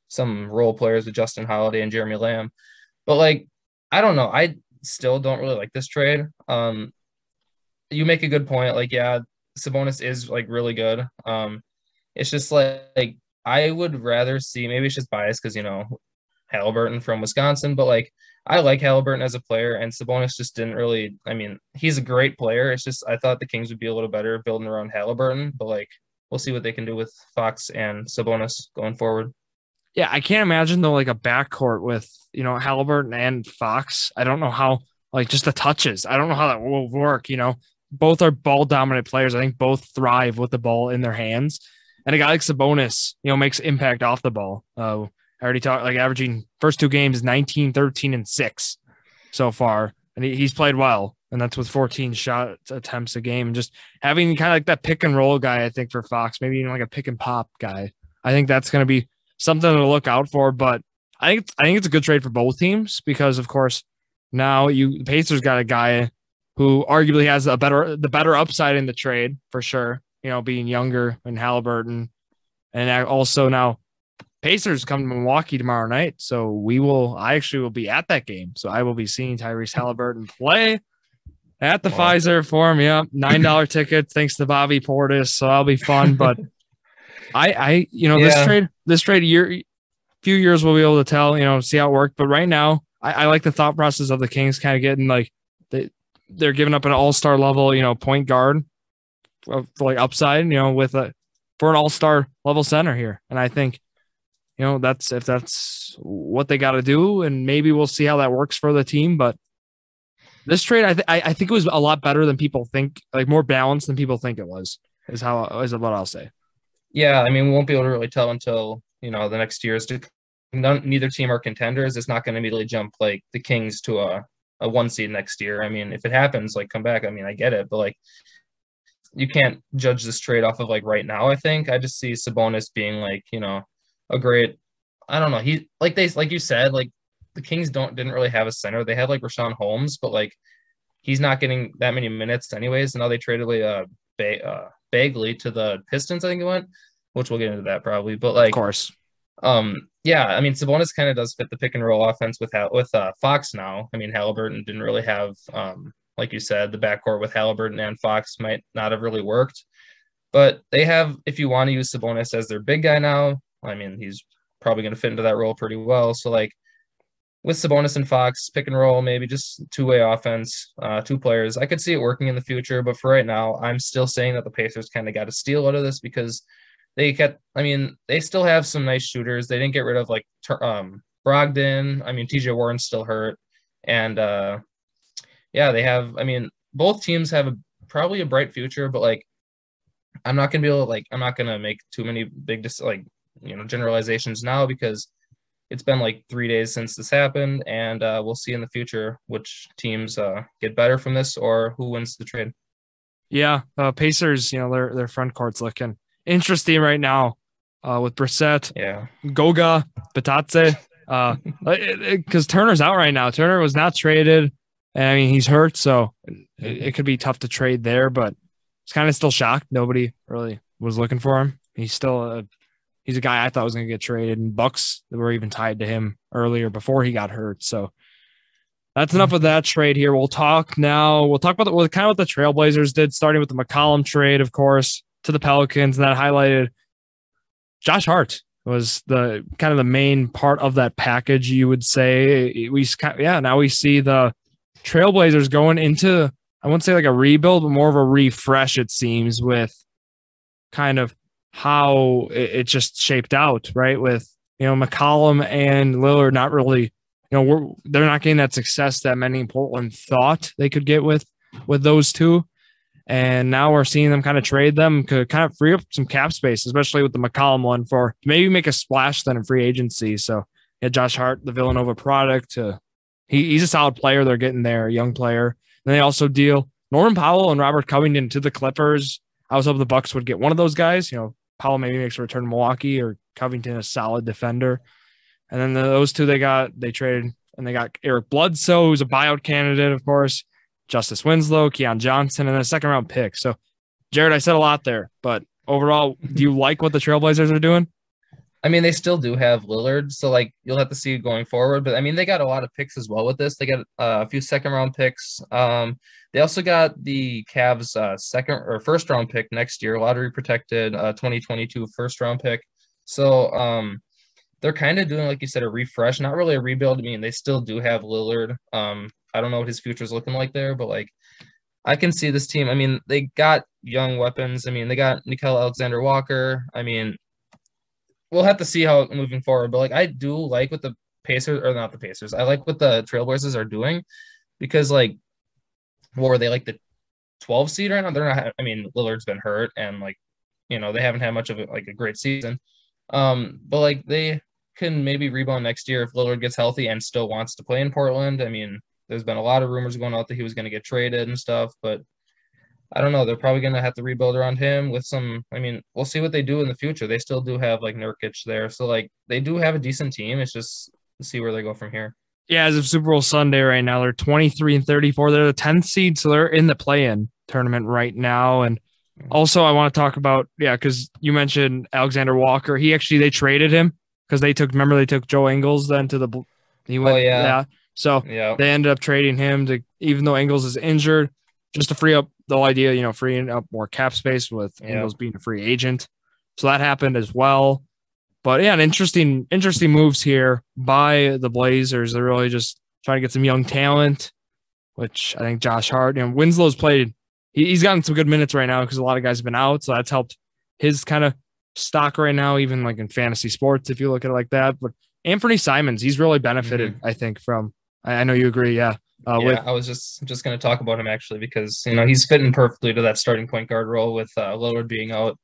some role players with Justin Holiday and Jeremy Lamb. But like, I don't know. I still don't really like this trade. You make a good point. Like, yeah, Sabonis is like really good. It's just like I would rather see, maybe it's just biased because, Halliburton from Wisconsin, but like I like Halliburton as a player, and Sabonis just didn't really. I mean, he's a great player. It's just I thought the Kings would be a little better building around Halliburton, but like we'll see what they can do with Fox and Sabonis going forward. Yeah, I can't imagine though like a backcourt with Halliburton and Fox. I don't know how like just the touches. I don't know how that will work. Both are ball dominant players. I think both thrive with the ball in their hands, and a guy like Sabonis, makes impact off the ball. I already talked, like averaging first two games 19, 13, and 6 so far. And he's played well. And that's with 14 shot attempts a game. And just having kind of like that pick and roll guy, I think, for Fox, maybe even like a pick and pop guy. I think that's going to be something to look out for. But I think it's a good trade for both teams because, of course, now the Pacers got a guy who arguably has the better upside in the trade for sure, being younger and Halliburton. And also now, Pacers come to Milwaukee tomorrow night, so I actually will be at that game. So I will be seeing Tyrese Halliburton play at the Pfizer Forum. Yeah, $9 tickets thanks to Bobby Portis, so that'll be fun. But this trade few years we'll be able to tell, see how it worked. But right now, I like the thought process of the Kings kind of getting like they're giving up an all-star level, point guard for like upside, with for an all-star level center here. And I think, that's what they got to do. And maybe we'll see how that works for the team. But this trade, I think it was a lot better than people think, like more balanced than people think it was, is what I'll say. Yeah. I mean, we won't be able to really tell until, the next years to neither team are contenders. It's not going to immediately jump like the Kings to a 1 seed next year. I mean, if it happens, like come back. I mean, I get it, but like you can't judge this trade off of like right now. I think I just see Sabonis being like, a great, I don't know. He like you said, like the Kings didn't really have a center. They had like Rashawn Holmes, but like he's not getting that many minutes anyways. And now they traded Bagley to the Pistons, I think it went, which we'll get into that probably. But like, of course. Yeah, I mean, Sabonis kind of does fit the pick and roll offense with Fox now. I mean, Halliburton didn't really have, like you said, the backcourt with Halliburton and Fox might not have really worked. But they have, if you want to use Sabonis as their big guy now, I mean, he's probably going to fit into that role pretty well. So, like, with Sabonis and Fox, pick and roll, maybe just two-way offense, 2 players. I could see it working in the future, but for right now, I'm still saying that the Pacers kind of got a steal out of this because they still have some nice shooters. They didn't get rid of like Brogdon. I mean, TJ Warren's still hurt. And they have, I mean, both teams have probably a bright future, but like, I'm not going to make too many big, generalizations now because it's been like 3 days since this happened. And we'll see in the future which teams get better from this or who wins the trade. Yeah. Pacers, their front court's looking interesting right now with Brissett, Goga, Batatse, because Turner's out right now. Turner was not traded, and I mean he's hurt, so it could be tough to trade there. But it's kind of still shocked. Nobody really was looking for him. He's still he's a guy I thought was going to get traded, and Bucks were even tied to him earlier before he got hurt. So that's enough of that trade here. We'll talk about what the Trailblazers did, starting with the McCollum trade, of course, to the Pelicans, and that highlighted Josh Hart was the kind of the main part of that package, you would say. Now we see the Trailblazers going into, I wouldn't say like a rebuild, but more of a refresh, it seems, with kind of how it just shaped out, right? With, McCollum and Lillard not really, they're not getting that success that many in Portland thought they could get with those two. And now we're seeing them kind of trade them, could kind of free up some cap space, especially with the McCollum one, for maybe make a splash then in free agency. So Josh Hart, the Villanova product, he's a solid player. They're getting there, a young player. And they also deal Norman Powell and Robert Covington to the Clippers. I was hoping the Bucks would get one of those guys. Powell maybe makes a return to Milwaukee, or Covington a solid defender. And then those two they traded, and they got Eric Bledsoe, who's a buyout candidate, of course. Justice Winslow, Keon Johnson, and a second-round pick. So, Jared, I said a lot there, but overall, do you like what the Trailblazers are doing? I mean, they still do have Lillard, so like you'll have to see going forward. But I mean, they got a lot of picks as well with this. They got a few second-round picks. They also got the Cavs' second or first-round pick next year, lottery-protected 2022 first-round pick. So they're kind of doing, like you said, a refresh, not really a rebuild. I mean, they still do have Lillard. I don't know what his future is looking like there, but like I can see this team. I mean, they got young weapons. I mean, they got Nickeil Alexander-Walker. I mean, we'll have to see how moving forward, but like I do like what the Pacers, or not the Pacers, I like what the Trailblazers are doing, because like, what were they, like the 12 seed right now? They're not. I mean, Lillard's been hurt, and like, they haven't had much of a great season. But like they can maybe rebound next year if Lillard gets healthy and still wants to play in Portland. I mean, there's been a lot of rumors going out that he was going to get traded and stuff, but I don't know. They're probably going to have to rebuild around him with some. I mean, we'll see what they do in the future. They still do have like Nurkic there, so like they do have a decent team. It's just to see where they go from here. Yeah, as of Super Bowl Sunday right now, they're 23-34. They're the 10th seed, so they're in the play-in tournament right now. And also, I want to talk about because you mentioned Alexander Walker. They traded him because they took Joe Ingles then to the. He went, So they ended up trading him to, even though Ingles is injured, just to free up the whole idea, freeing up more cap space with Ingles being a free agent. So that happened as well. But yeah, an interesting moves here by the Blazers. They're really just trying to get some young talent which I think Josh Hart, Winslow's played. He's gotten some good minutes right now because a lot of guys have been out, so that's helped his kind of stock right now, even like in fantasy sports, if you look at it like that. But Anthony Simons, he's really benefited, I think, from. I know you agree, yeah. I was just going to talk about him actually because he's fitting perfectly to that starting point guard role with Lillard being out.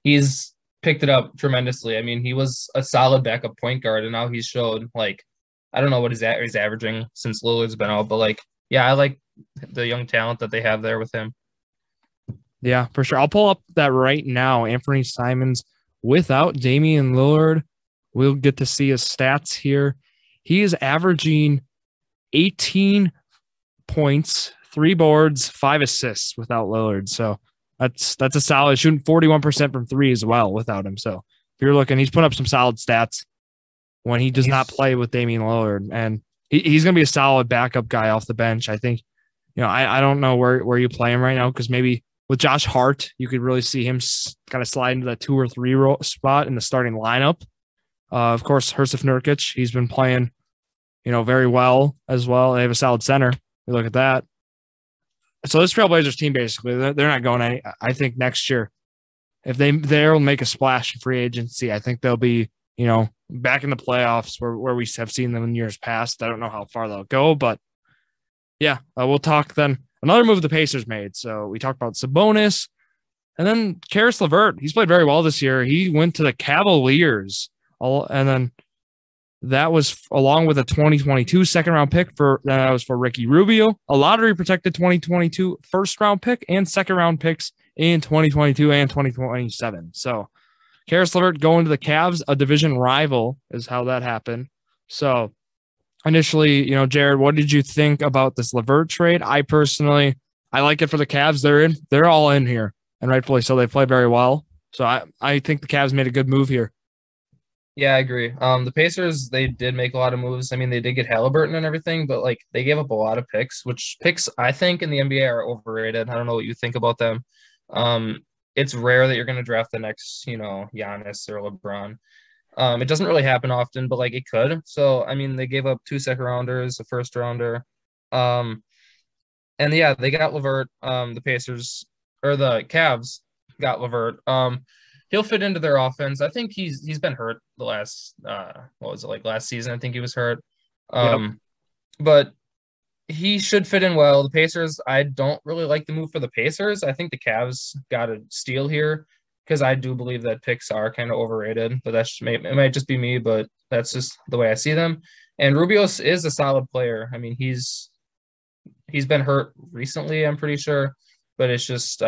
He's picked it up tremendously. I mean, he was a solid backup point guard, and now he's showed I don't know what he's averaging since Lillard's been out, but I like the young talent that they have there with him. Yeah, for sure. I'll pull up that right now. Anthony Simons without Damian Lillard. We'll get to see his stats here. He is averaging 18 points, 3 boards, 5 assists without Lillard. So that's a solid, shooting 41% from 3 as well without him. So if you're looking, he's put up some solid stats when he does not play with Damian Lillard. And he's going to be a solid backup guy off the bench. I think, I don't know where you play him right now because maybe with Josh Hart, you could really see him kind of slide into that 2 or 3 spot in the starting lineup. Of course, Jusuf Nurkic, he's been playing, very well as well. They have a solid center. You look at that. So this Trailblazers team, basically, they're not going any. I think next year, if they'll make a splash in free agency, I think they'll be, back in the playoffs where we have seen them in years past. I don't know how far they'll go, but yeah, we'll talk then. Another move the Pacers made. So we talked about Sabonis, and then Karis LeVert. He's played very well this year. He went to the Cavaliers, and then that was along with a 2022 second-round pick that was for Ricky Rubio, a lottery-protected 2022 first-round pick, and second-round picks in 2022 and 2027. So Karis LeVert going to the Cavs, a division rival, is how that happened. So initially, Jared, what did you think about this LeVert trade? I personally like it for the Cavs. They're all in here, and rightfully so. They play very well. So I think the Cavs made a good move here. Yeah, I agree. The Pacers, they did make a lot of moves. I mean, they did get Halliburton and everything, but they gave up a lot of picks, which picks I think in the NBA are overrated. I don't know what you think about them. It's rare that you're going to draft the next, Giannis or LeBron. It doesn't really happen often, but it could. So, I mean, they gave up 2 second-rounders, a first-rounder. And yeah, they got LeVert. The Pacers or the Cavs got LeVert. He'll fit into their offense. I think he's been hurt the last last season? I think he was hurt. But he should fit in well. The Pacers, I don't really like the move for the Pacers. I think the Cavs got a steal here because I do believe that picks are kind of overrated, but it might just be me, but that's just the way I see them. And Rubio is a solid player. I mean, he's been hurt recently, I'm pretty sure, but it's just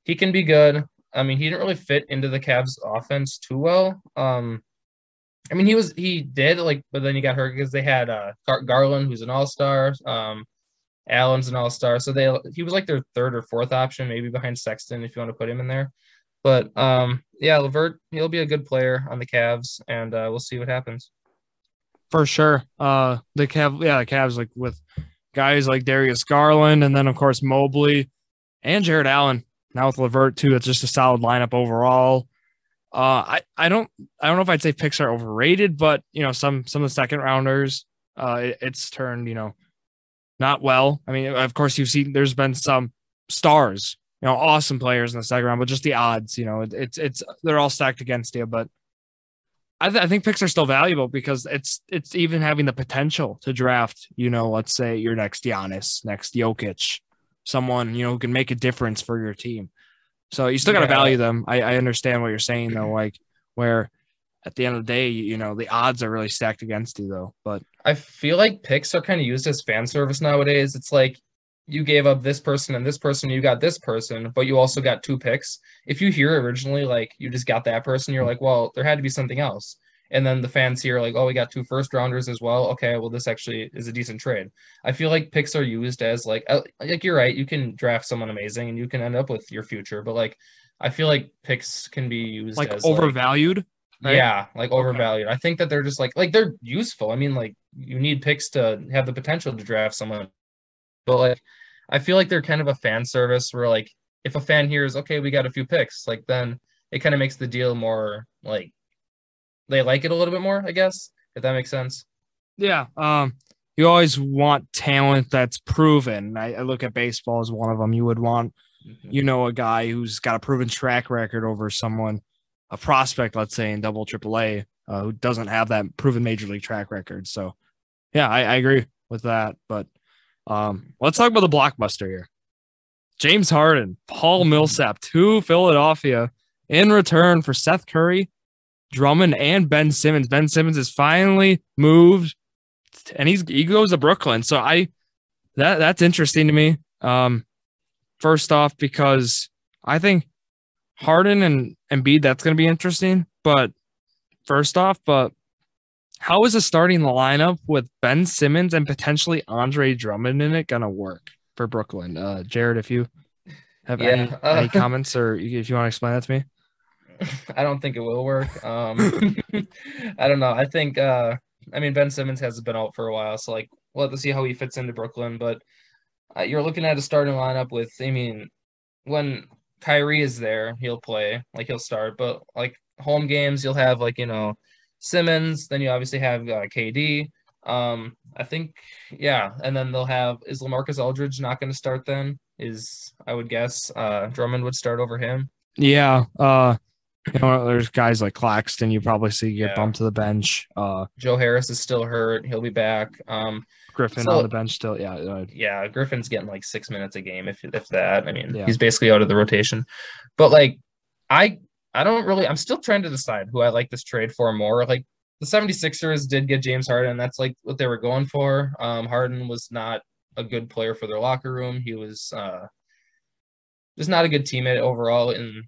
he can be good. I mean, he didn't really fit into the Cavs offense too well. I mean, he did but then he got hurt because they had Garland, who's an all-star. Allen's an all-star. So he was their 3rd or 4th option, maybe behind Sexton if you want to put him in there. But yeah, LeVert, he'll be a good player on the Cavs, and we'll see what happens. For sure. The Cavs with guys like Darius Garland, and then of course Mobley and Jared Allen. Now with LeVert too, it's just a solid lineup overall. I don't know if I'd say picks are overrated, but some of the second rounders, it's turned not well. I mean, of course you've seen there's been some stars, awesome players in the second round, but just the odds, it's they're all stacked against you. But I think picks are still valuable because it's even having the potential to draft, let's say your next Giannis, next Jokic, someone, who can make a difference for your team. So you still got to value them. I understand what you're saying though, where at the end of the day, the odds are really stacked against you though. But I feel like picks are kind of used as fan service nowadays. It's you gave up this person and this person, you got this person, but you also got 2 picks. If you hear originally, you just got that person, you're like, well, there had to be something else. And then the fans here are oh, we got 2 first-rounders as well. Okay, well, this actually is a decent trade. I feel like picks are used as you're right. You can draft someone amazing and you can end up with your future. But I feel like picks can be used as overvalued. Right? Yeah, overvalued. I think that they're just they're useful. I mean, you need picks to have the potential to draft someone. But I feel like they're kind of a fan service where if a fan hears, okay, we got a few picks, then it kind of makes the deal more they like it a little bit more, I guess, if that makes sense. Yeah. you always want talent that's proven. I look at baseball as one of them. You would want, a guy who's got a proven track record over someone, a prospect, let's say, in double AAA, who doesn't have that proven major league track record. So, yeah, I agree with that. But let's talk about the blockbuster here. James Harden, Paul Millsap to Philadelphia in return for Seth Curry, Drummond, and Ben Simmons. Ben Simmons is finally moved, and he goes to Brooklyn. So that's interesting to me. First off, because I think Harden and Embiid, that's going to be interesting. But how is a starting lineup with Ben Simmons and potentially Andre Drummond in it going to work for Brooklyn? Jared, if you have any comments or if you want to explain that to me. I don't think it will work. I don't know. I think, Ben Simmons has been out for a while, so we'll have to see how he fits into Brooklyn. But you're looking at a starting lineup with, when Kyrie is there, he'll play, he'll start. But home games, you'll have Simmons. Then you obviously have KD. I think, and then they'll have, is LaMarcus Aldridge not going to start then? I would guess Drummond would start over him. Yeah. There's guys like Claxton you probably see get bumped to the bench. Joe Harris is still hurt. He'll be back. Griffin on the bench still. Yeah, Griffin's getting 6 minutes a game, if that. He's basically out of the rotation. But I don't really, I'm still trying to decide who I like this trade for more. The 76ers did get James Harden. That's what they were going for. Harden was not a good player for their locker room. He was just not a good teammate overall in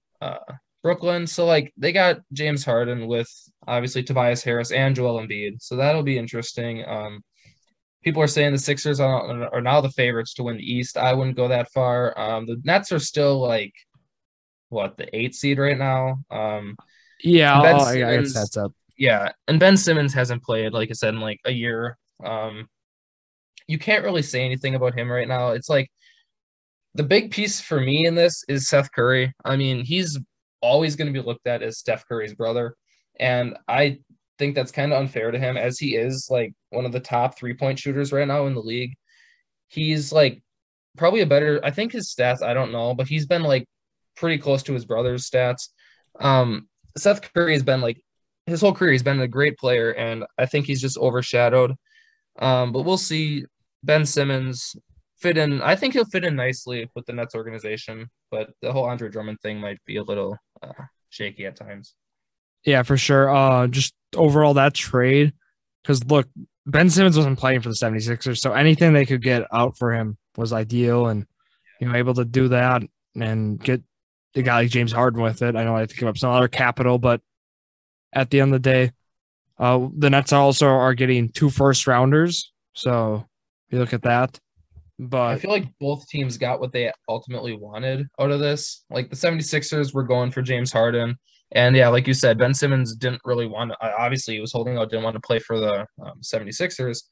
Brooklyn. So they got James Harden with obviously Tobias Harris and Joel Embiid. So that'll be interesting. People are saying the Sixers are now the favorites to win the East. I wouldn't go that far. The Nets are still the 8th seed right now. I guess that's up. Yeah, and Ben Simmons hasn't played, like I said, in a year. You can't really say anything about him right now. It's the big piece for me in this is Seth Curry. He's always going to be looked at as Steph Curry's brother, and I think that's kind of unfair to him, as he is one of the top 3-point shooters right now in the league. He's probably a better, I think his stats, I don't know, but he's been pretty close to his brother's stats. Seth Curry has been his whole career, he's been a great player, and I think he's just overshadowed. But we'll see. Ben Simmons fit in. I think he'll fit in nicely with the Nets organization, but the whole Andre Drummond thing might be a little shaky at times. Yeah, for sure. Just overall that trade, because look, Ben Simmons wasn't playing for the 76ers, so anything they could get out for him was ideal, and able to do that and get the guy like James Harden with it. I know I have to give up some other capital, but at the end of the day, the Nets also are getting 2 first-rounders, so you look at that. But I feel both teams got what they ultimately wanted out of this. The 76ers were going for James Harden, and like you said, Ben Simmons didn't really want to, obviously he was holding out, didn't want to play for the 76ers.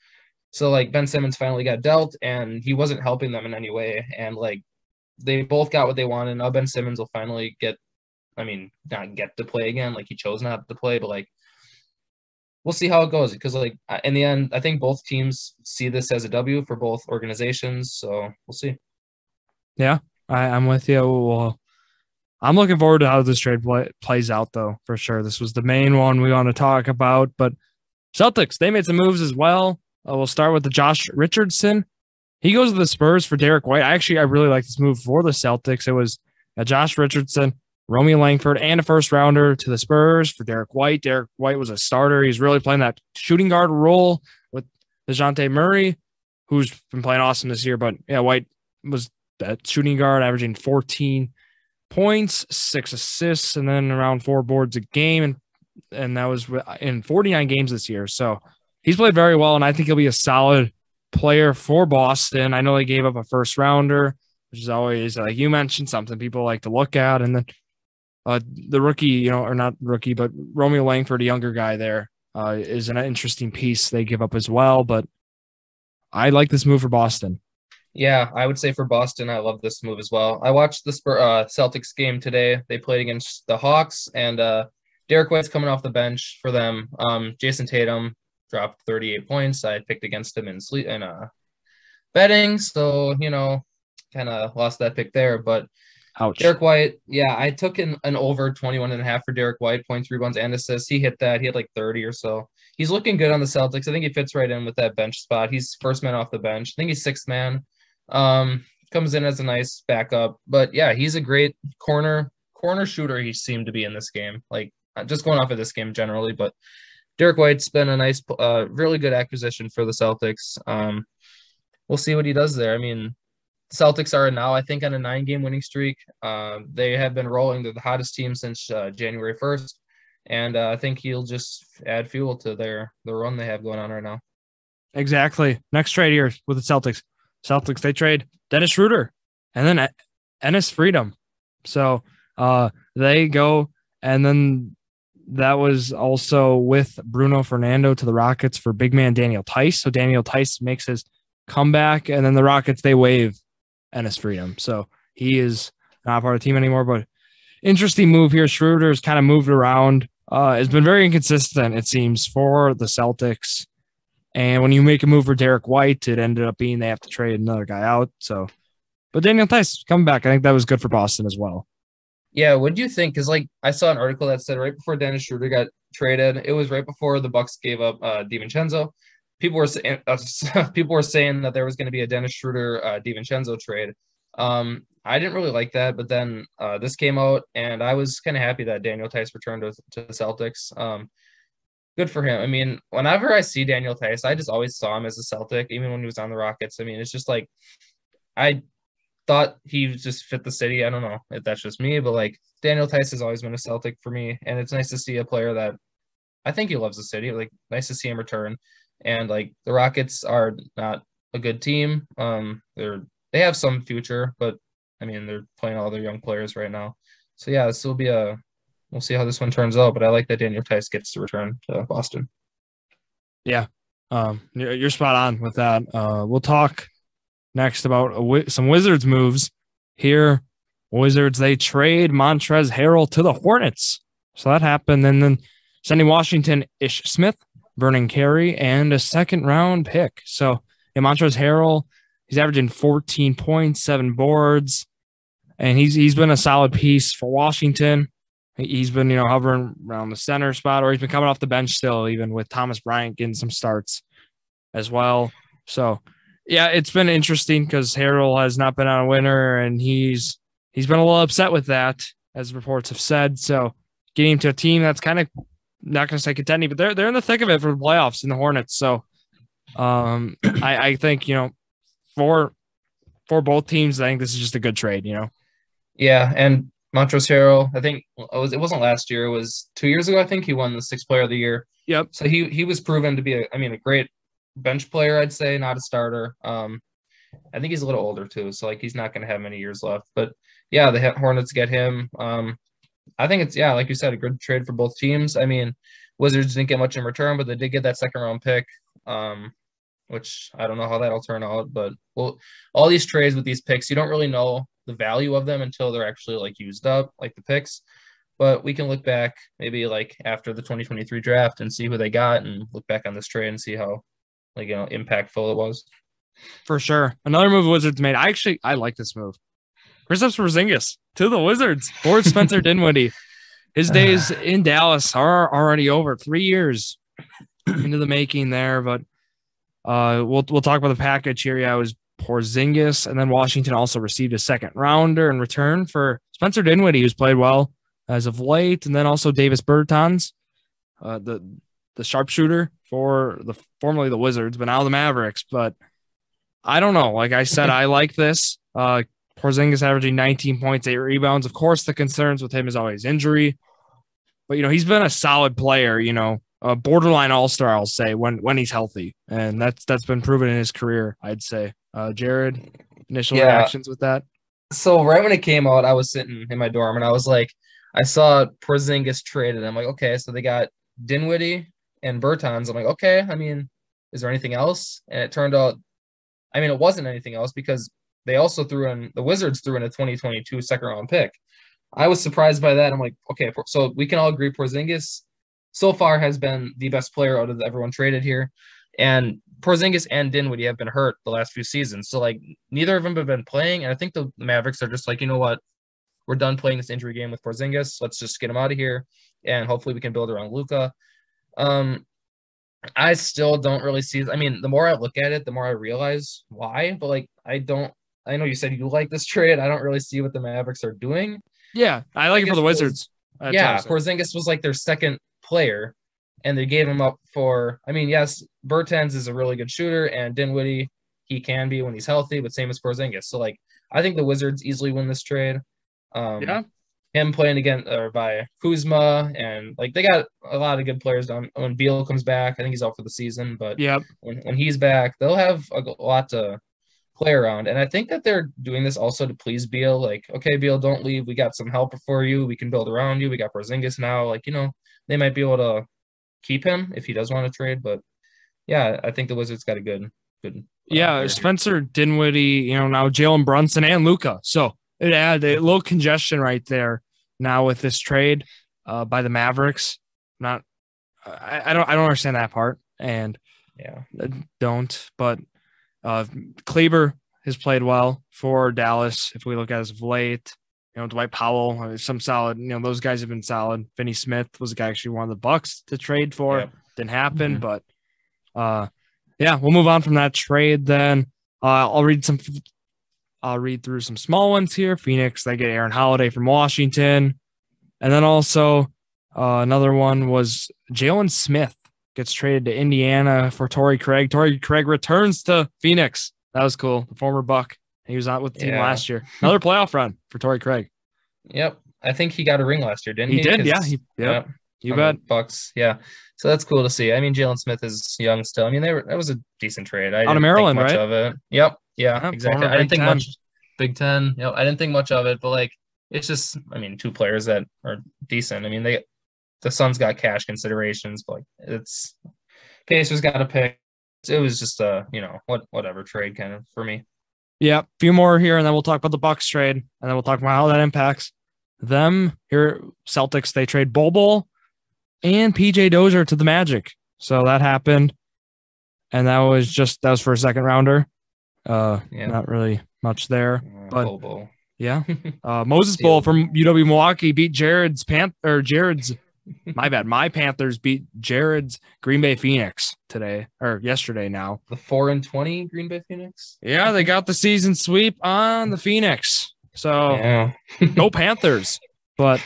So Ben Simmons finally got dealt, and he wasn't helping them in any way, and they both got what they wanted. Now Ben Simmons will finally not get to play again. He chose not to play, but we'll see how it goes, because in the end, I think both teams see this as a W for both organizations. So we'll see. Yeah, I'm with you. Well, I'm looking forward to how this trade plays out, though, for sure. This was the main one we want to talk about, but Celtics, they made some moves as well. We'll start with the Josh Richardson. He goes to the Spurs for Derek White. I really like this move for the Celtics. It was Josh Richardson, Romeo Langford, and a first-rounder to the Spurs for Derek White. Derek White was a starter. He's really playing that shooting guard role with DeJounte Murray, who's been playing awesome this year. But, White was that shooting guard, averaging 14 points, 6 assists, and then around 4 boards a game. And that was in 49 games this year. So he's played very well, and I think he'll be a solid player for Boston. I know they gave up a first-rounder, which is always, like you mentioned, something people like to look at. And then the rookie, or not rookie, but Romeo Langford, a younger guy there, is an interesting piece they give up as well. But I like this move for Boston. Yeah, I would say for Boston, I love this move as well. I watched the Celtics game today. They played against the Hawks, and Derek White's coming off the bench for them. Jason Tatum dropped 38 points. I picked against him in betting, so kind of lost that pick there. But Ouch. Derek White, yeah, I took an over 21.5 for Derek White, points, rebounds, and assists. He hit that. He had like 30 or so. He's looking good on the Celtics. I think he fits right in with that bench spot. He's first man off the bench. I think he's sixth man. Comes in as a nice backup. But yeah, he's a great corner shooter. He seemed to be in this game. Like just going off of this game generally, but Derek White's been a nice, really good acquisition for the Celtics. We'll see what he does there. I mean, Celtics are now, I think, on a 9-game winning streak. They have been rolling. They're the hottest team since January 1st. And I think he'll just add fuel to the run they have going on right now. Exactly. Next trade here with the Celtics. Celtics, they trade Dennis Schroeder and then Enes Freedom. So they go, and then that was also with Bruno Fernando to the Rockets for big man Daniel Tice. So Daniel Tice makes his comeback, and then the Rockets, they waive Enes Freedom. So he is not part of the team anymore, but interesting move here. Schroeder's kind of moved around. It's been very inconsistent, it seems, for the Celtics. And when you make a move for Derek White, it ended up being they have to trade another guy out. So, but Daniel Tice coming back, I think that was good for Boston as well. Yeah, what do you think? Because I saw an article that said right before Dennis Schroeder got traded, it was right before the Bucks gave up DiVincenzo. People were saying that there was going to be a Dennis Schroeder DiVincenzo trade. I didn't really like that, but then this came out, and I was kind of happy that Daniel Tice returned to the Celtics. Good for him. I mean, whenever I see Daniel Tice, I just always saw him as a Celtic, even when he was on the Rockets. I mean, it's just like I thought he just fit the city. I don't know if that's just me, but like Daniel Tice has always been a Celtic for me, and it's nice to see a player that I think he loves the city. Like, nice to see him return. And like the Rockets are not a good team. They have some future, but I mean they're playing all their young players right now. So yeah, this will be we'll see how this one turns out. But I like that Daniel Tice gets to return to Boston. Yeah, you're spot on with that. We'll talk next about some Wizards moves here. Wizards, they trade Montrezl Harrell to the Hornets. So that happened. And then sending Washington Ish Smith, Vernon Carey, and a second-round pick. So Montrezl Harrell, he's averaging 14 points, 7 boards, and he's been a solid piece for Washington. He's been, hovering around the center spot, or he's been coming off the bench still, even with Thomas Bryant getting some starts as well. So, yeah, it's been interesting because Harrell has not been on a winner, and he's been a little upset with that, as reports have said. So, getting to a team that's kind of not going to say contending, but they're in the thick of it for the playoffs in the Hornets. So, I think for both teams, I think this is just a good trade. Yeah, and Montrezl Harrell, I think it wasn't last year. It was 2 years ago. I think he won the Sixth Player of the Year. Yep. So he was proven to be a great bench player. I'd say, not a starter. I think he's a little older too, so like he's not going to have many years left. But yeah, the Hornets get him. I think it's, like you said, a good trade for both teams. I mean, Wizards didn't get much in return, but they did get that second-round pick, which I don't know how that'll turn out. But all these trades with these picks, you don't really know the value of them until they're actually like used up, like the picks. But we can look back maybe like after the 2023 draft and see who they got, and look back on this trade and see how impactful it was. For sure. Another move Wizards made. I like this move. Kristaps Porzingis to the Wizards for Spencer Dinwiddie. His days in Dallas are already over. 3 years into the making there, but we'll talk about the package here. Yeah, it was Porzingis, and then Washington also received a second rounder in return for Spencer Dinwiddie, who's played well as of late, and then also Davis Bertans, the sharpshooter for formerly the Wizards, but now the Mavericks. But I don't know. Like I said, I like this. Porzingis averaging 19 points, 8 rebounds. Of course, the concerns with him is always injury. But, he's been a solid player, a borderline all-star, I'll say, when he's healthy. And that's been proven in his career, I'd say. Jared, initial reactions with that? So right when it came out, I was sitting in my dorm, and I was like, I saw Porzingis traded. I'm like, okay, so they got Dinwiddie and Bertans. I'm like, okay, I mean, is there anything else? And it turned out, it wasn't anything else, because they also the Wizards threw in a 2022 second round pick. I was surprised by that. I'm like, okay, so we can all agree Porzingis so far has been the best player out of everyone traded here. And Porzingis and Dinwiddie have been hurt the last few seasons. So, like, neither of them have been playing. And I think the Mavericks are just like, you know what? We're done playing this injury game with Porzingis. Let's just get him out of here. And hopefully we can build around Luka. I still don't really see. I mean, the more I look at it, the more I realize why. But, like, I know you said you like this trade. I don't really see what the Mavericks are doing. Yeah, I like it for the Wizards. Yeah, Porzingis was like their second player, and they gave him up for. I mean, yes, Bertans is a really good shooter, and Dinwiddie, he can be when he's healthy, but same as Porzingis. So, like, I think the Wizards easily win this trade. Yeah. Him playing again or by Kuzma, and like they got a lot of good players down. When Beal comes back, I think he's out for the season, but when he's back, they'll have a lot to play around. And I think that they're doing this also to please Beal. Like, okay, Beal, don't leave. We got some help for you. We can build around you. We got Porzingis now. Like, you know, they might be able to keep him if he does want to trade. But yeah, I think the Wizards got a good. Yeah, Spencer Dinwiddie, you know, now Jalen Brunson and Luka. So it had a little congestion right there now with this trade by the Mavericks. I don't understand that part, and don't. But Kleber has played well for Dallas. If we look at as of late, you know, Dwight Powell, some solid. You know, those guys have been solid. Finney Smith was a guy actually one of the Bucks to trade for. Yep. Didn't happen, but yeah, we'll move on from that trade then. I'll read through some small ones here. Phoenix, they get Aaron Holiday from Washington. And then also another one was Jalen Smith gets traded to Indiana for Torrey Craig. Torrey Craig returns to Phoenix. That was cool. The former Buck. He was out with the team last year. Another playoff run for Torrey Craig. Yep. I think he got a ring last year, didn't he? He did, yeah. You bet. Bucks, yeah. So that's cool to see. I mean, Jalen Smith is young still. I mean, that was a decent trade. I out of Maryland, think much right? of it. Yep. Yeah, exactly. I didn't think much. Big Ten. Yep. I didn't think much of it, but like, it's just, I mean, two players that are decent. I mean, the Suns got cash considerations, but like, it's Pacers got to pick. It was just whatever trade kind of for me. Yeah, a few more here, and then we'll talk about the Bucks trade, and then we'll talk about how that impacts them. Here, Celtics, they trade Bol and PJ Dozier to the Magic. So that happened. And that was for a second rounder. Not really much there. But yeah. Moses Bol from UW Milwaukee beat my Panthers beat Jared's Green Bay Phoenix yesterday now. The 4-20 Green Bay Phoenix? Yeah, they got the season sweep on the Phoenix. So no Panthers. But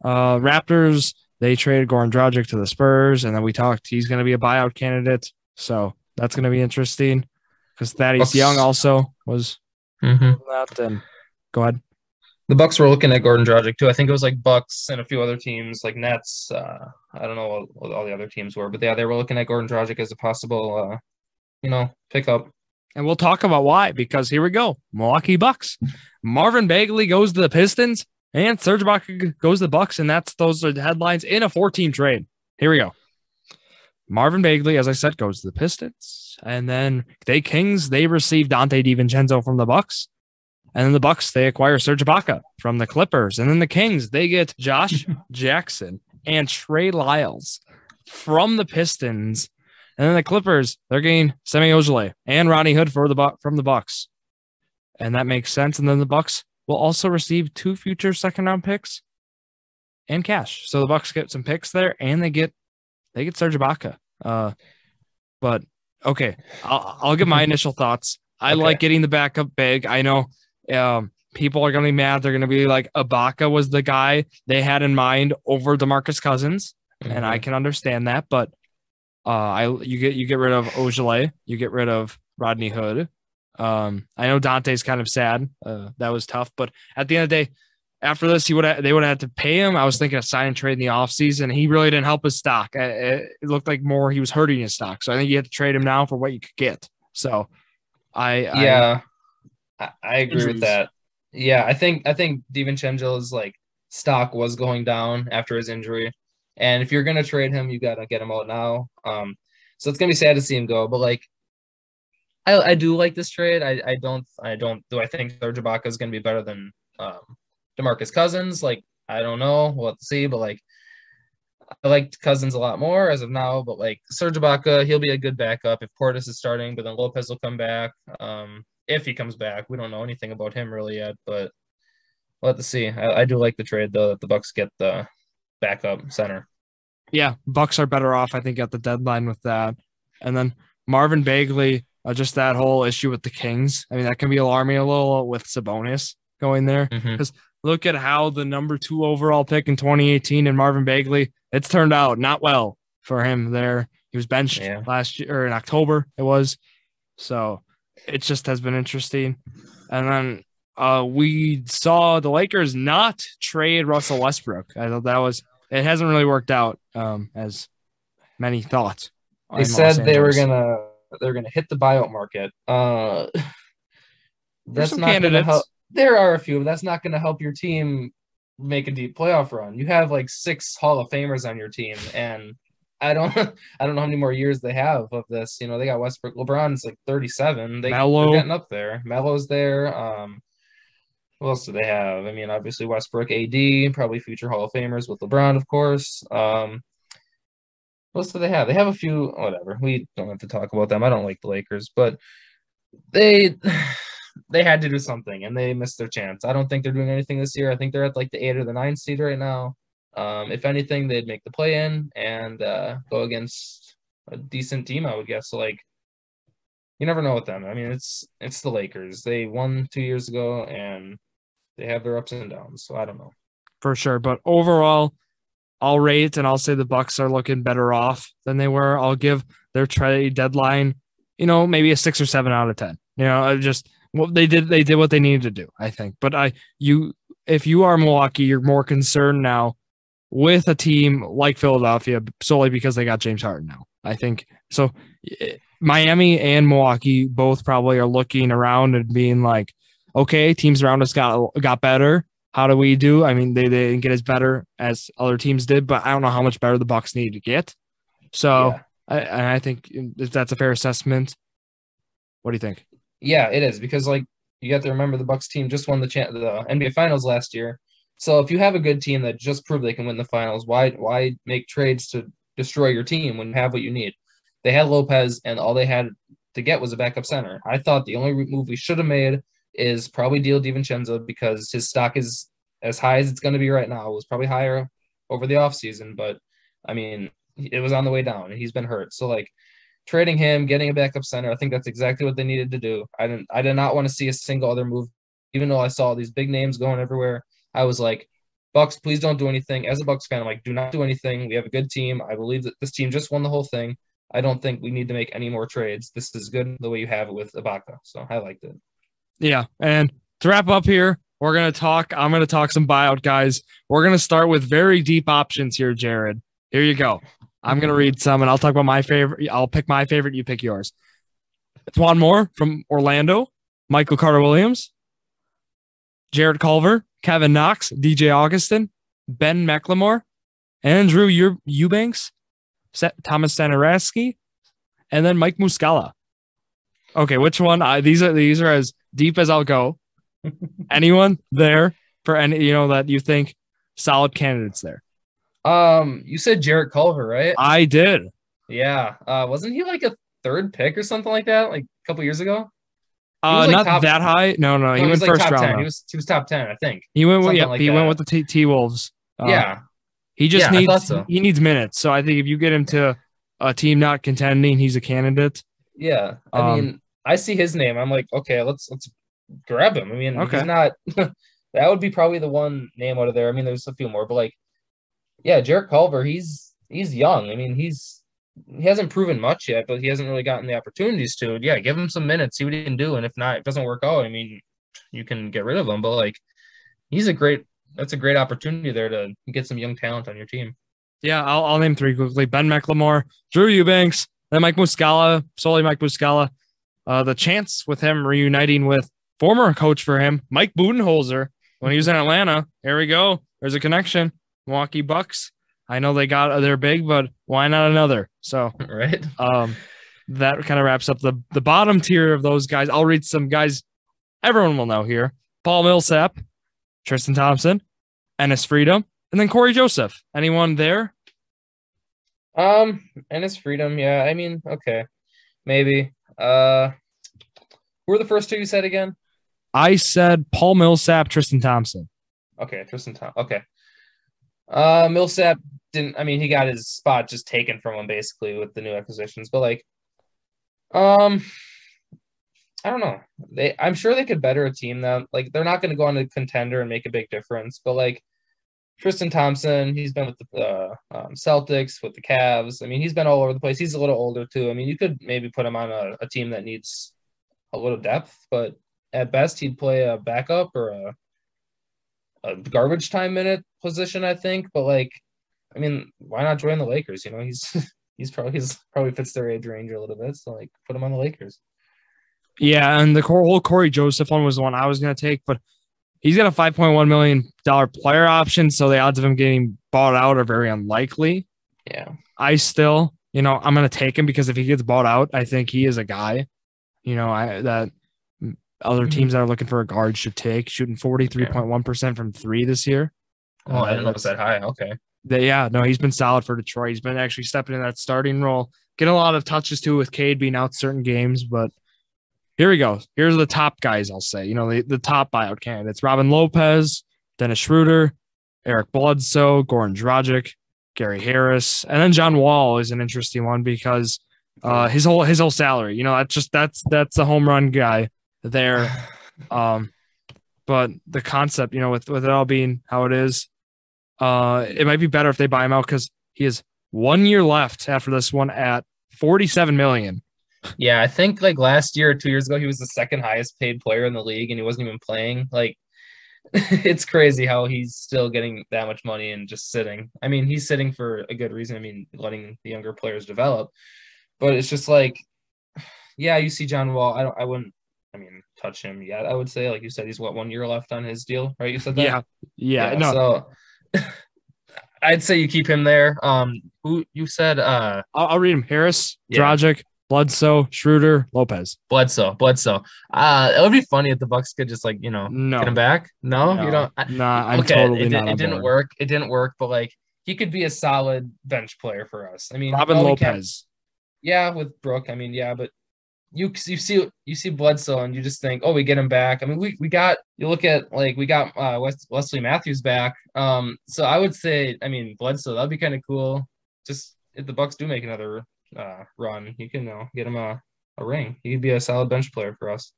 Raptors, they traded Goran Dragic to the Spurs, and then we talked he's going to be a buyout candidate. So that's going to be interesting because Thaddeus Young also was that. And go ahead. The Bucks were looking at Goran Dragic too. I think it was like Bucks and a few other teams like Nets. I don't know what all the other teams were, but yeah, they were looking at Goran Dragic as a possible, pickup. And we'll talk about why, because here we go. Milwaukee Bucks. Marvin Bagley goes to the Pistons and Serge Ibaka goes to the Bucks, and those are the headlines in a 4-team trade. Here we go. Marvin Bagley, as I said, goes to the Pistons, and then the Kings, they receive Dante DiVincenzo from the Bucks. And then the Bucks, they acquire Serge Ibaka from the Clippers. And then the Kings, they get Josh Jackson and Trey Lyles from the Pistons. And then the Clippers, they're getting Semi Ojeleye and Rodney Hood from the Bucks. And that makes sense. And then the Bucks will also receive 2 future second-round picks and cash. So the Bucks get some picks there, and they get Serge Ibaka. But okay, I'll give my initial thoughts. I like getting the backup big. I know people are going to be mad. They're going to be like, Ibaka was the guy they had in mind over DeMarcus Cousins, and I can understand that. But you get rid of Ojeleye, you get rid of Rodney Hood. I know Dante's kind of sad. That was tough, but at the end of the day, after this, they would have had to pay him. I was thinking of sign and trade in the offseason. He really didn't help his stock. It looked like more he was hurting his stock. So I think you have to trade him now for what you could get. So I agree with that. Yeah, I think DiVincenzo's like stock was going down after his injury, and if you're gonna trade him, you gotta get him out now. So it's gonna be sad to see him go, but like I do like this trade. I don't do I think Serge Ibaka is gonna be better than DeMarcus Cousins? Like, I don't know. We'll have to see, but like I liked Cousins a lot more as of now, but like Serge Ibaka, he'll be a good backup if Portis is starting, but then Lopez will come back. If he comes back, we don't know anything about him really yet, but we'll have to see. I do like the trade though, that the Bucks get the backup center. Yeah, Bucks are better off, I think, at the deadline with that. And then Marvin Bagley, just that whole issue with the Kings. I mean, that can be alarming a little with Sabonis going there. Because look at how the number 2 overall pick in 2018 and Marvin Bagley, it's turned out not well for him there. He was benched last year, or in October it was. So it just has been interesting. And then we saw the Lakers not trade Russell Westbrook. I thought that was, it hasn't really worked out as many thought. They said they're gonna hit the buyout market. That's not gonna help. There are a few, but that's not gonna help your team make a deep playoff run. You have like 6 Hall of Famers on your team, and I don't know how many more years they have of this. You know, they got Westbrook. LeBron's like 37. They're getting up there. Melo's there. What else do they have? I mean, obviously Westbrook, AD, probably future Hall of Famers with LeBron, of course. What else do they have? They have a few, whatever. We don't have to talk about them. I don't like the Lakers, but they had to do something, and they missed their chance. I don't think they're doing anything this year. I think they're at like the 8 or the 9 seed right now. If anything, they'd make the play-in and go against a decent team, I would guess. So, like, you never know with them. I mean, it's the Lakers. They won 2 years ago, and they have their ups and downs. So I don't know. For sure, but overall, I'll rate and I'll say the Bucks are looking better off than they were. I'll give their trade deadline, maybe a 6 or 7 out of 10. Just what they did what they needed to do, I think. But if you are Milwaukee, you're more concerned now with a team like Philadelphia solely because they got James Harden now. I think so. Miami and Milwaukee both probably are looking around and being like, okay, teams around us got better. How do we do? I mean, they didn't get as better as other teams did, but I don't know how much better the Bucks need to get. So I think if that's a fair assessment. What do you think? Yeah, it is, because like you have to remember the Bucks team just won the NBA Finals last year. So if you have a good team that just proved they can win the finals, why make trades to destroy your team when you have what you need? They had Lopez, and all they had to get was a backup center. I thought the only move we should have made is probably deal DiVincenzo, because his stock is as high as it's going to be right now. It was probably higher over the offseason, but I mean, it was on the way down, and he's been hurt. So like trading him, getting a backup center, I think that's exactly what they needed to do. I did not want to see a single other move, even though I saw these big names going everywhere. I was like, Bucks, please don't do anything. As a Bucks fan, I'm like, do not do anything. We have a good team. I believe that this team just won the whole thing. I don't think we need to make any more trades. This is good the way you have it with Ibaka. So I liked it. Yeah. And to wrap up here, I'm going to talk some buyout guys. We're going to start with very deep options here, Jared. Here you go. I'm going to read some, and I'll talk about my favorite. I'll pick my favorite. You pick yours. Twan Moore from Orlando, Michael Carter-Williams, Jared Culver, Kevin Knox, DJ Augustin, Ben McLemore, Andrew Eubanks, Thomas Satoransky, and then Mike Muscala. Okay, which one? These are as deep as I'll go. Anyone there for any that you think solid candidates there? You said Jared Culver, right? I did. Yeah. Wasn't he like a 3rd pick or something like that, like a couple years ago? Not that high. No. He went like first top round. 10. He was top 10, I think. He went. He went with the T Wolves. He just needs he needs minutes. So I think if you get him to a team not contending, he's a candidate. Yeah. I mean, I see his name. I'm like, okay, let's grab him. I mean, he's not. That would be probably the one name out of there. I mean, there's a few more, but like, yeah, Jared Culver, he's young. I mean, he hasn't proven much yet, but he hasn't really gotten the opportunities to. Yeah, give him some minutes, see what he can do, and if not, it doesn't work out. I mean, you can get rid of him, but like, that's a great opportunity there to get some young talent on your team. Yeah, I'll name 3 quickly: Ben McLemore, Drew Eubanks, then Mike Muscala, solely Mike Muscala. The chance with him reuniting with former coach for him, Mike Budenholzer, when he was in Atlanta. There we go. There's a connection. Milwaukee Bucks. I know they're big, but why not another? So right. That kind of wraps up the bottom tier of those guys. I'll read some guys everyone will know here: Paul Millsap, Tristan Thompson, Ennis Freedom, and then Corey Joseph. Anyone there? And his freedom, yeah. I mean, okay, maybe. Who were the first two you said again? I said Paul Millsap, Tristan Thompson. Okay, Tristan Thompson. Okay. Millsap didn't. I mean, he got his spot just taken from him basically with the new acquisitions. But like, um, I don't know. I'm sure they could better a team that like they're not going to go on a contender and make a big difference. But like Tristan Thompson, he's been with the Celtics, with the Cavs. I mean, he's been all over the place. He's a little older too. I mean, you could maybe put him on a team that needs a little depth, but at best he'd play a backup or a garbage time minute position, I think. But like, I mean, why not join the Lakers? You know, he's probably fits their age range a little bit. So like, put him on the Lakers. Yeah, and the whole Corey Joseph one was the one I was going to take, but he's got a $5.1 million player option, so the odds of him getting bought out are very unlikely. Yeah. I still, I'm going to take him because if he gets bought out, I think he is a guy, that other teams that are looking for a guard should take, shooting 43.1% from three this year. Oh, I didn't know it was that high. Okay. He's been solid for Detroit. He's been actually stepping in that starting role, getting a lot of touches too with Cade being out certain games, but here we go. Here's the top guys, I'll say. The top buyout candidates. Robin Lopez, Dennis Schroeder, Eric Bledsoe, Goran Dragic, Gary Harris, and then John Wall is an interesting one because his whole salary. That's a home run guy there. But the concept, with it all being how it is, it might be better if they buy him out because he has 1 year left after this one at $47 million. Yeah, I think like last year or 2 years ago, he was the second highest paid player in the league and he wasn't even playing. Like, it's crazy how he's still getting that much money and just sitting. I mean, he's sitting for a good reason. I mean, letting the younger players develop. But it's just like, yeah, you see John Wall. I wouldn't, touch him yet. I would say, like you said, he's 1 year left on his deal, right? You said that? Yeah. No. So I'd say you keep him there. Who you said? I'll read him. Harris, Dragic, Bledsoe, Schroeder, Lopez. Bledsoe. It would be funny if the Bucks could just get him back. No, you don't. I'm totally not. It didn't work. It didn't work, but like he could be a solid bench player for us. I mean, Robin Lopez. Yeah, with Brooke. I mean, yeah, but you see Bledsoe and you just think, oh, we get him back. I mean, we got, you look at like we got Wesley Matthews back. So I would say, Bledsoe, that'd be kind of cool. Just if the Bucks do make another run, you can get him a ring. He could be a solid bench player for us.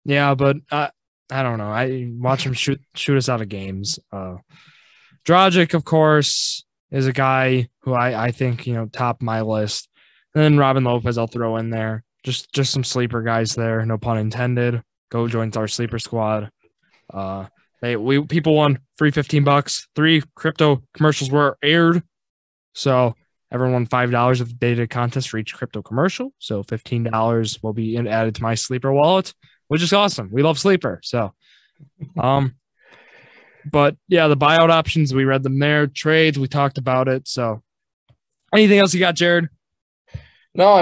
Yeah, but I don't know. I watch him shoot us out of games. Dragic, of course, is a guy who I think top my list. And then Robin Lopez, I'll throw in there. Just some sleeper guys there, no pun intended. Go join our sleeper squad. People won free $15. 3 crypto commercials were aired, so everyone won $5 if they did a contest for each crypto commercial. So $15 will be added to my sleeper wallet, which is awesome. We love sleeper. So, but yeah, the buyout options, we read them there. Trades, we talked about it. So, anything else you got, Jared? No,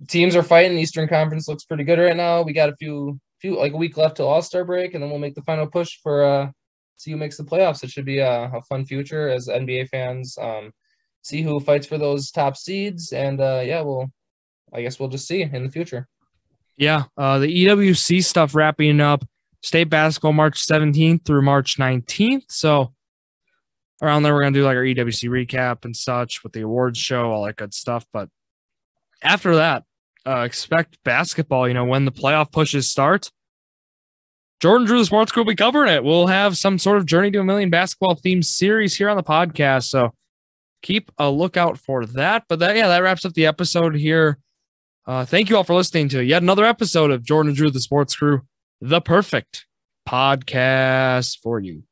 teams are fighting. Eastern Conference looks pretty good right now. We got a few like a week left till All-Star break, and then we'll make the final push for see who makes the playoffs. It should be a fun future as NBA fans. See who fights for those top seeds, and I guess we'll just see in the future. Yeah, the EWC stuff wrapping up. State basketball March 17th through March 19th. So around there, we're gonna do like our EWC recap and such with the awards show, all that good stuff. But after that, expect basketball. When the playoff pushes start, Jordan Drew, the Sports Crew, will be covering it. We'll have some sort of Journey to a Million basketball themed series here on the podcast. So keep a lookout for that. But that wraps up the episode here. Thank you all for listening to yet another episode of Jordan Drew, the Sports Crew, the perfect podcast for you.